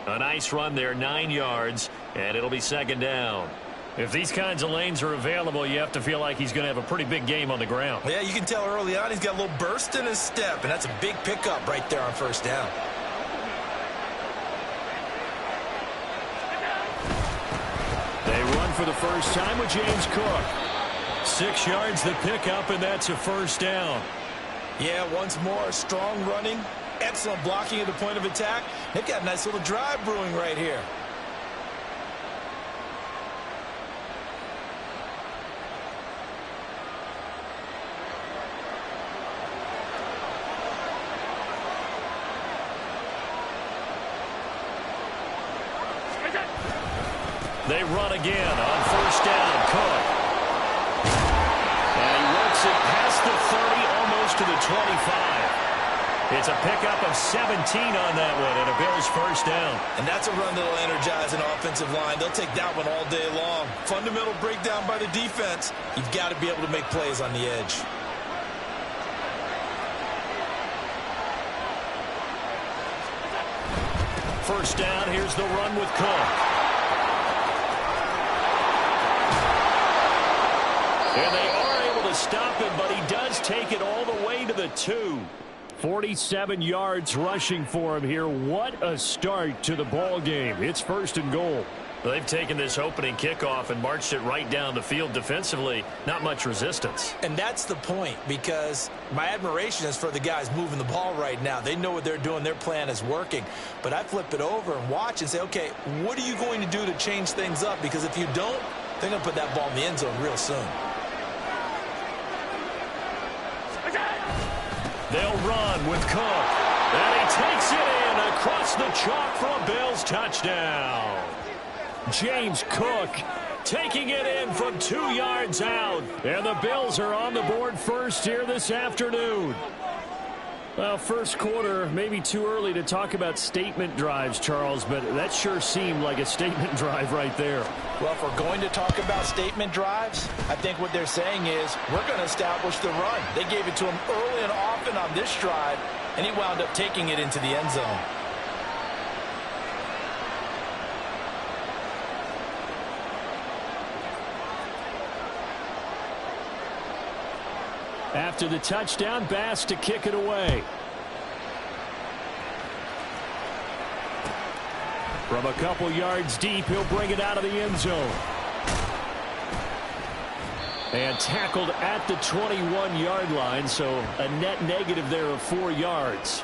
A nice run there, 9 yards, and it'll be second down. If these kinds of lanes are available, you have to feel like he's going to have a pretty big game on the ground. Yeah, you can tell early on he's got a little burst in his step, and that's a big pickup right there on first down. They run for the first time with James Cook. 6 yards the pickup, and that's a first down. Yeah, once more, strong running, excellent blocking at the point of attack. They've got a nice little drive brewing right here. They run again on first down. Cook. And he works it past the 30, almost to the 25. It's a pickup of 17 on that one, and a Bills first down. And that's a run that'll energize an offensive line. They'll take that one all day long. Fundamental breakdown by the defense. You've got to be able to make plays on the edge. First down, here's the run with Cook. And they are able to stop him, but he does take it all the way to the 2. 47 yards rushing for him here. What a start to the ball game. It's first and goal. They've taken this opening kickoff and marched it right down the field defensively. Not much resistance. And that's the point, because my admiration is for the guys moving the ball right now. They know what they're doing. Their plan is working. But I flip it over and watch and say, okay, what are you going to do to change things up? Because if you don't, they're going to put that ball in the end zone real soon. They'll run with Cook. And he takes it in across the chalk for a Bills touchdown. James Cook taking it in from 2 yards out. And the Bills are on the board first here this afternoon. Well, first quarter, maybe too early to talk about statement drives, Charles, but that sure seemed like a statement drive right there. Well, if we're going to talk about statement drives, I think what they're saying is we're going to establish the run. They gave it to him early and often on this drive, and he wound up taking it into the end zone. After the touchdown, Bass to kick it away. From a couple yards deep, he'll bring it out of the end zone. And tackled at the 21-yard line, so a net negative there of 4 yards.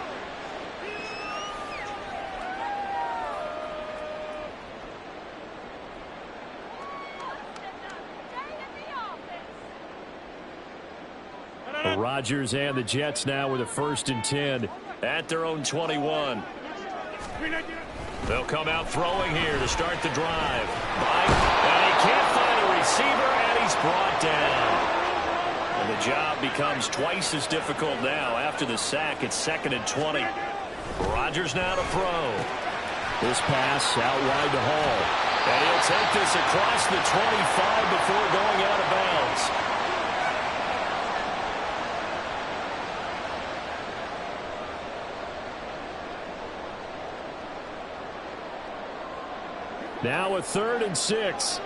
Rodgers and the Jets now with a 1st and 10 at their own 21. They'll come out throwing here to start the drive. And he can't find a receiver, and he's brought down. And the job becomes twice as difficult now. After the sack, it's 2nd and 20. Rodgers now to throw. This pass out wide to Hall. And he'll take this across the 25 before going out of bounds. Now a 3rd and 6.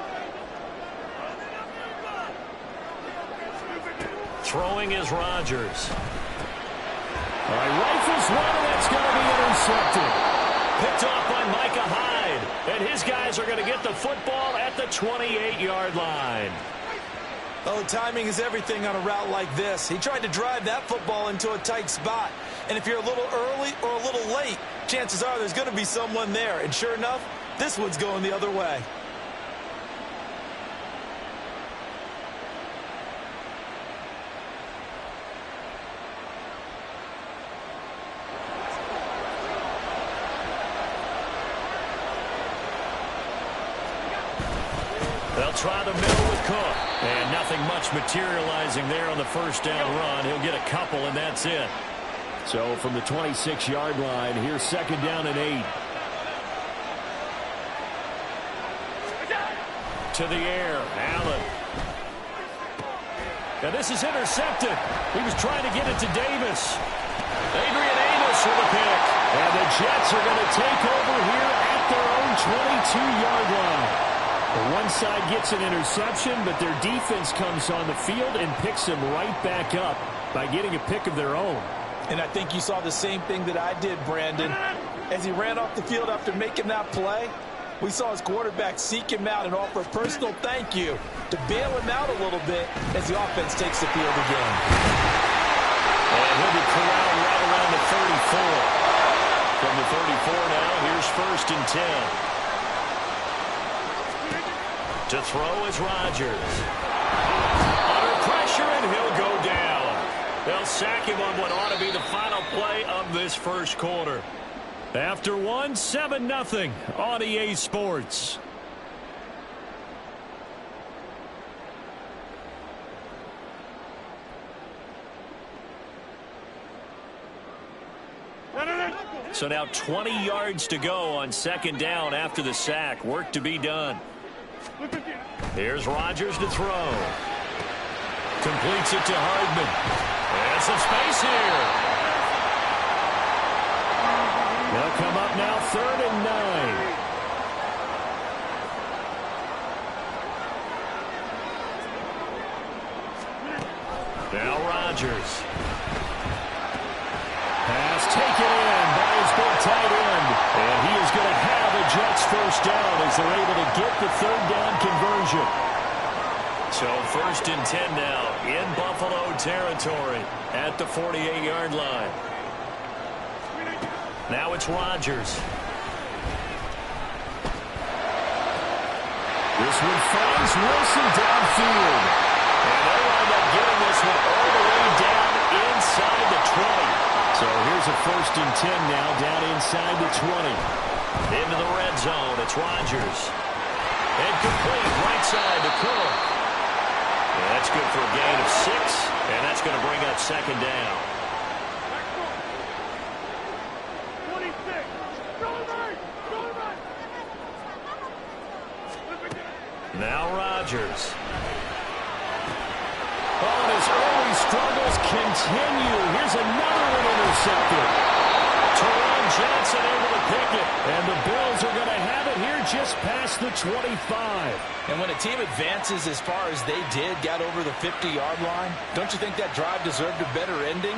Throwing is Rodgers. All right, rifles one, and that's going to be intercepted. Picked off by Micah Hyde. And his guys are going to get the football at the 28-yard line. Oh, timing is everything on a route like this. He tried to drive that football into a tight spot. And if you're a little early or a little late, chances are there's going to be someone there. And sure enough, this one's going the other way. They'll try the middle with Cook. And nothing much materializing there on the first down run. He'll get a couple, and that's it. So from the 26-yard line, here's 2nd down and 8. To the air, Allen. And this is intercepted. He was trying to get it to Davis. Adrian Amos with a pick. And the Jets are going to take over here at their own 22-yard line. The one side gets an interception, but their defense comes on the field and picks them right back up by getting a pick of their own. And I think you saw the same thing that I did, Brandon. As he ran off the field after making that play, we saw his quarterback seek him out and offer a personal thank you to bail him out a little bit as the offense takes the field again. And he'll be corralled right around the 34. From the 34 now, here's 1st and 10. To throw is Rodgers. Under pressure, and he'll go down. They'll sack him on what ought to be the final play of this first quarter. After one, 7-0 on EA Sports. So now 20 yards to go on second down after the sack. Work to be done. Here's Rodgers to throw. Completes it to Hardman. And some space here. They'll come up now 3rd and 9. Now Rodgers. Pass taken in by his big tight end. And he is going to have a Jets first down as they're able to get the 3rd down conversion. So 1st and 10 now in Buffalo territory at the 48-yard line. Now it's Rodgers. This one finds Wilson downfield. And they wind up getting this one all the way down inside the 20. So here's a 1st and 10 now down inside the 20. Into the red zone. It's Rodgers. And complete right side to Cook. And that's good for a gain of 6. And that's going to bring up 2nd down. Now Rodgers. Oh, and his early struggles continue. Here's another one intercepted. Teron Johnson able to pick it. And the Bills are going to have it here just past the 25. And when a team advances as far as they did, got over the 50-yard line, don't you think that drive deserved a better ending?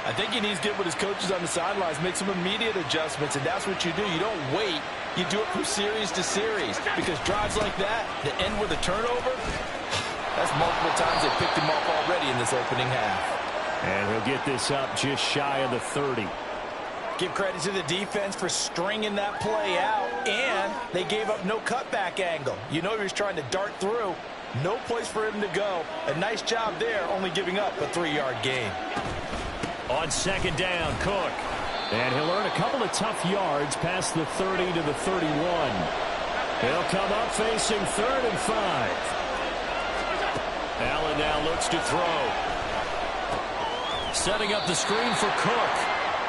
I think he needs to get with his coaches on the sidelines, make some immediate adjustments, and that's what you do. You don't wait. You do it from series to series, because drives like that end with a turnover, that's multiple times they picked him off already in this opening half. And he'll get this up just shy of the 30. Give credit to the defense for stringing that play out, and they gave up no cutback angle. You know he was trying to dart through. No place for him to go. A nice job there, only giving up a 3-yard gain. On 2nd down, Cook. And he'll earn a couple of tough yards past the 30 to the 31. He'll come up facing 3rd and 5. Allen now looks to throw. Setting up the screen for Cook.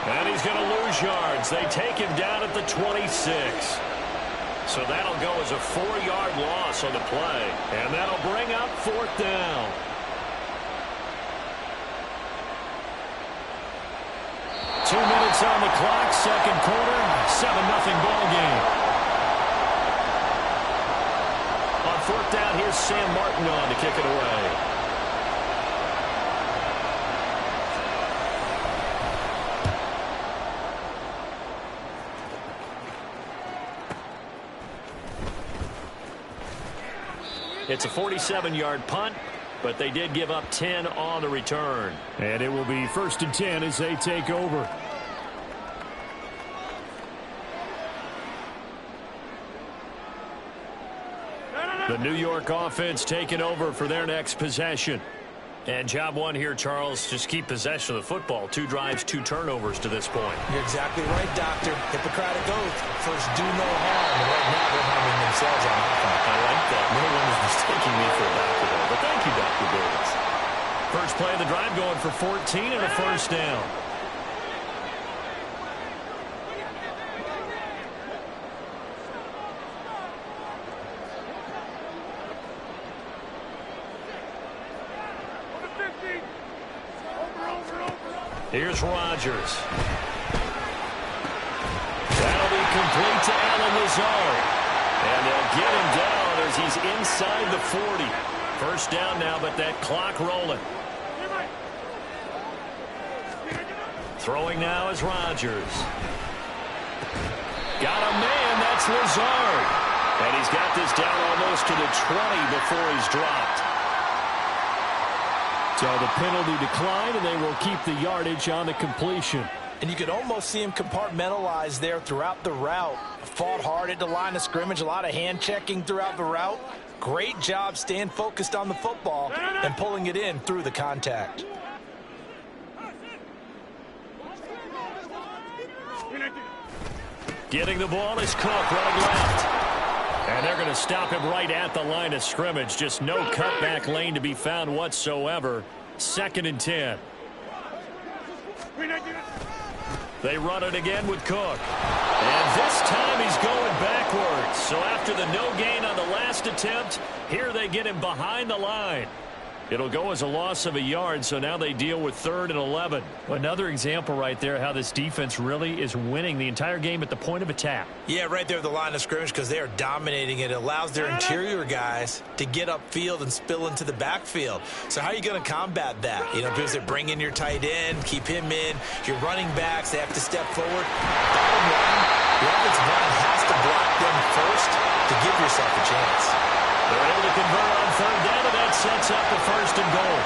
And he's going to lose yards. They take him down at the 26. So that'll go as a 4-yard loss on the play. And that'll bring up 4th down. Two minutes on the clock, second quarter, 7-0 ball game. On 4th down, here's Sam Martin on to kick it away. It's a 47-yard punt, but they did give up 10 on the return. And it will be 1st and 10 as they take over. The New York offense taking over for their next possession. And job one here, Charles, just keep possession of the football. 2 drives, 2 turnovers to this point. You're exactly right, Doctor. Hippocratic oath. First, do no harm. And right now, they're harming themselves on offense. I like that. No one is mistaking me for a doctor, though. But thank you, Dr. Davis. First play of the drive going for 14 and a 1st down. Here's Rodgers. That'll be complete to Allen Lazard. And they'll get him down as he's inside the 40. First down now, but that clock rolling. Throwing now is Rodgers. Got a man, that's Lazard. And he's got this down almost to the 20 before he's dropped. So the penalty declined, and they will keep the yardage on the completion. And you could almost see him compartmentalize there throughout the route. Fought hard at the line of scrimmage, a lot of hand checking throughout the route. Great job staying focused on the football and pulling it in through the contact. Getting the ball is Cook running left. And they're going to stop him right at the line of scrimmage. Just no cutback lane to be found whatsoever. 2nd and 10. They run it again with Cook. And this time he's going backwards. So after the no gain on the last attempt, here they get him behind the line. It'll go as a loss of a yard, so now they deal with 3rd and 11. Another example right there how this defense really is winning the entire game at the point of attack. Yeah, right there at the line of scrimmage because they are dominating it. It allows their interior guys to get upfield and spill into the backfield. So how are you going to combat that? You know, because they bring in your tight end, keep him in. Your running backs, they have to step forward. Bottom line, the offensive line has to block them first to give yourself a chance. They're able to convert on 3rd down, and that sets up the 1st and goal.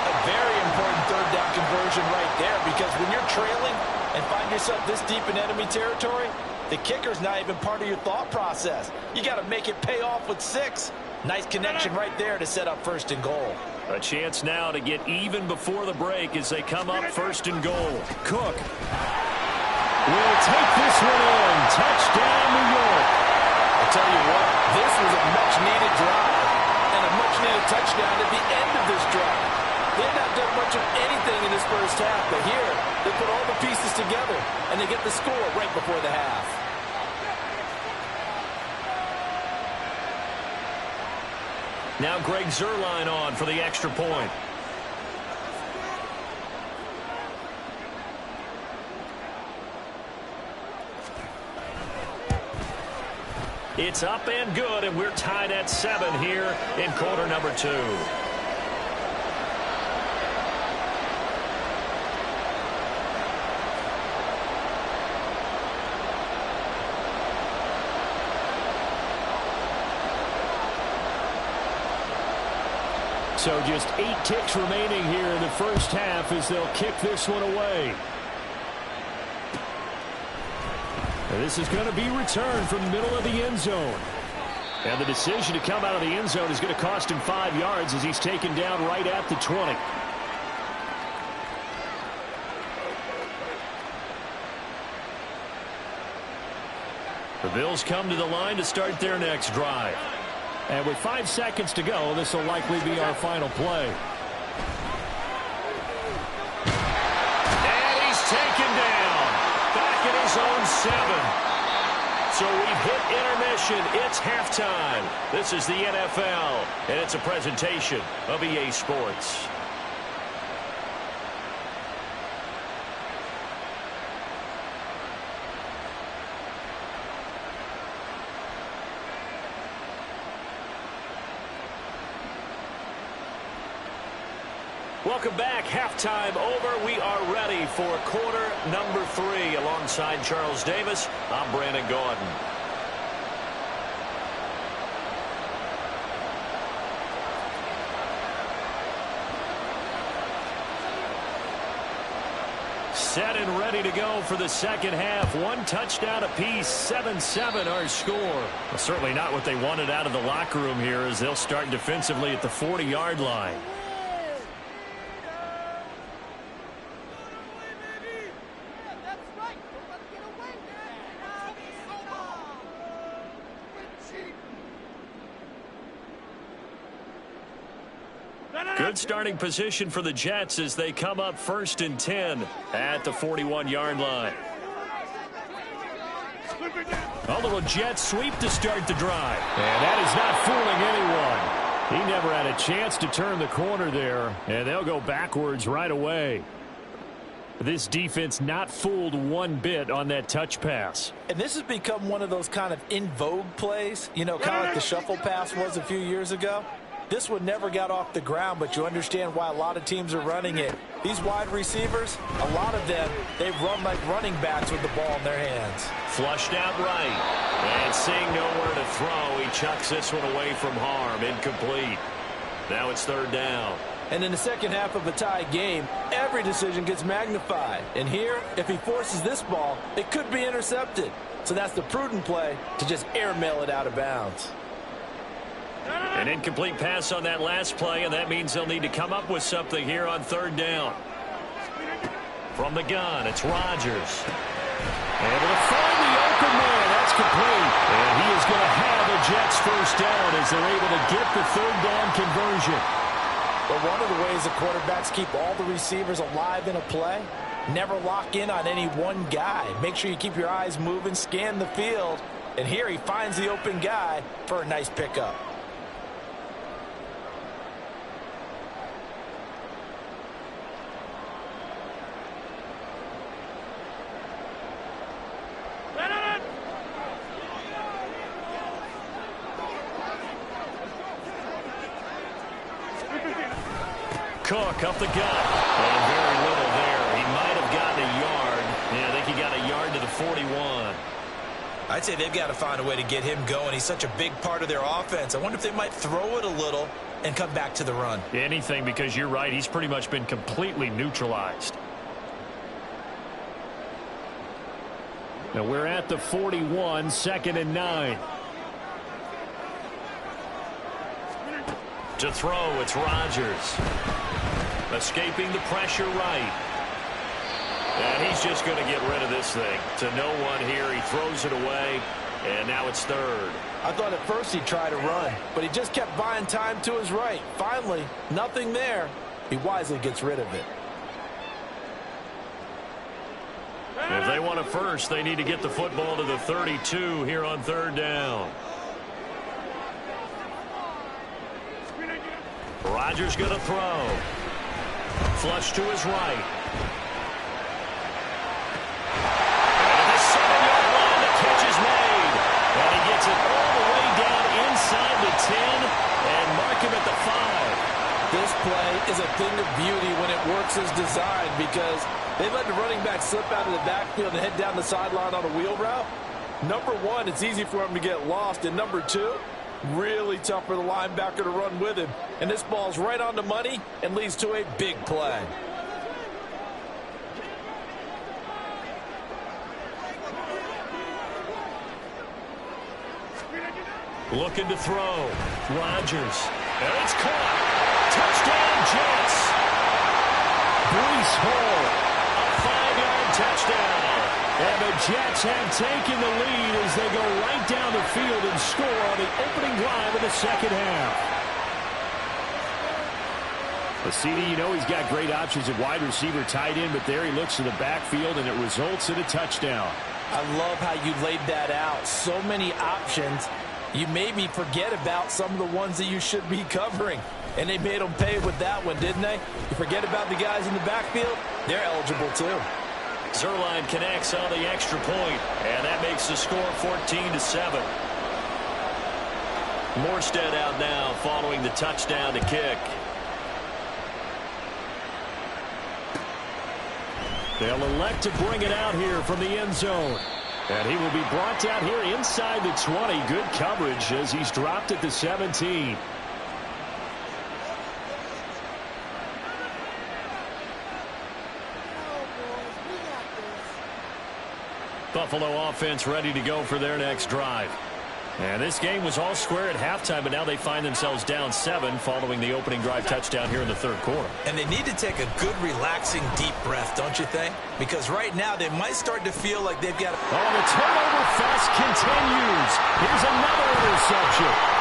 A very important 3rd down conversion right there, because when you're trailing and find yourself this deep in enemy territory, the kicker's not even part of your thought process. You got to make it pay off with 6. Nice connection right there to set up 1st and goal. A chance now to get even before the break as they come up 1st and goal. Cook will take this one in. Touchdown, New York. I'll tell you what, this was a much-needed drive and a much-needed touchdown at the end of this drive. They've not done much of anything in this first half, but here they put all the pieces together, and they get the score right before the half. Now Greg Zuerlein on for the extra point. It's up and good, and we're tied at 7 here in quarter number 2. So just 8 ticks remaining here in the first half as they'll kick this one away. And this is going to be returned from the middle of the end zone. And the decision to come out of the end zone is going to cost him 5 yards as he's taken down right at the 20. The Bills come to the line to start their next drive. And with 5 seconds to go, this will likely be our final play. And he's taken down. Back at his own 7. So we've hit intermission. It's halftime. This is the NFL, and it's a presentation of EA Sports. Welcome back. Halftime over. We are ready for quarter number 3. Alongside Charles Davis, I'm Brandon Gordon. Set and ready to go for the second half. 1 touchdown apiece, 7-7 our score. Well, certainly not what they wanted out of the locker room here as they'll start defensively at the 40-yard line. Good starting position for the Jets as they come up 1st and 10 at the 41-yard line. A little jet sweep to start the drive. And that is not fooling anyone. He never had a chance to turn the corner there, and they'll go backwards right away. This defense not fooled one bit on that touch pass. And this has become one of those kind of in vogue plays, you know, kind of like the shuffle pass was a few years ago. This one never got off the ground, but you understand why a lot of teams are running it. These wide receivers, a lot of them, they run like running backs with the ball in their hands. Flushed out right. And seeing nowhere to throw, he chucks this one away from harm. Incomplete. Now it's 3rd down. And in the second half of a tie game, every decision gets magnified. And here, if he forces this ball, it could be intercepted. So that's the prudent play to just airmail it out of bounds. An incomplete pass on that last play, and that means they'll need to come up with something here on 3rd down. From the gun, it's Rodgers. Able to find the open man. That's complete. And he is going to have a Jets 1st down as they're able to get the 3rd down conversion. But one of the ways the quarterbacks keep all the receivers alive in a play Never lock in on any one guy. Make sure you keep your eyes moving, scan the field. And here he finds the open guy for a nice pickup. Cook up the gut. And very little there. He might have gotten a yard. Yeah, I think he got a yard to the 41. I'd say they've got to find a way to get him going. He's such a big part of their offense. I wonder if they might throw it a little and come back to the run. Anything, because you're right. He's pretty much been completely neutralized. Now we're at the 41, 2nd and 9. To throw, it's Rodgers. Escaping the pressure right. And he's just going to get rid of this thing. To no one here. He throws it away. And now it's 3rd. I thought at first he'd try to run, but he just kept buying time to his right. Finally, nothing there. He wisely gets rid of it. If they want a first, they need to get the football to the 32 here on 3rd down. Rodgers going to throw. Flush to his right. And the 7-yard line, the catch is made. And he gets it all the way down inside the 10 and mark him at the 5. This play is a thing of beauty when it works as designed because they let the running back slip out of the backfield and head down the sideline on a wheel route. Number one, it's easy for him to get lost. And number two, really tough for the linebacker to run with him. And this ball's right on the money and leads to a big play. Looking to throw. Rodgers. And it's caught. Touchdown, Jets. Breece Hall. A 5-yard touchdown. And the Jets have taken the lead as they go right down the field and score on the opening drive of the 2nd half. The CD, you know he's got great options at wide receiver, tight end, but there he looks to the backfield, and it results in a touchdown. I love how you laid that out. So many options. You maybe forget about some of the ones that you should be covering. And they made them pay with that one, didn't they? You forget about the guys in the backfield, they're eligible too. Zerline connects on the extra point, and that makes the score 14-7. Morstead out now following the touchdown to kick. They'll elect to bring it out here from the end zone. And he will be brought down here inside the 20. Good coverage as he's dropped at the 17. Buffalo offense ready to go for their next drive. And this game was all square at halftime, but now they find themselves down 7 following the opening drive touchdown here in the 3rd quarter. And they need to take a good, relaxing, deep breath, don't you think? Because right now they might start to feel like they've got... Oh, the turnover fest continues. Here's another interception.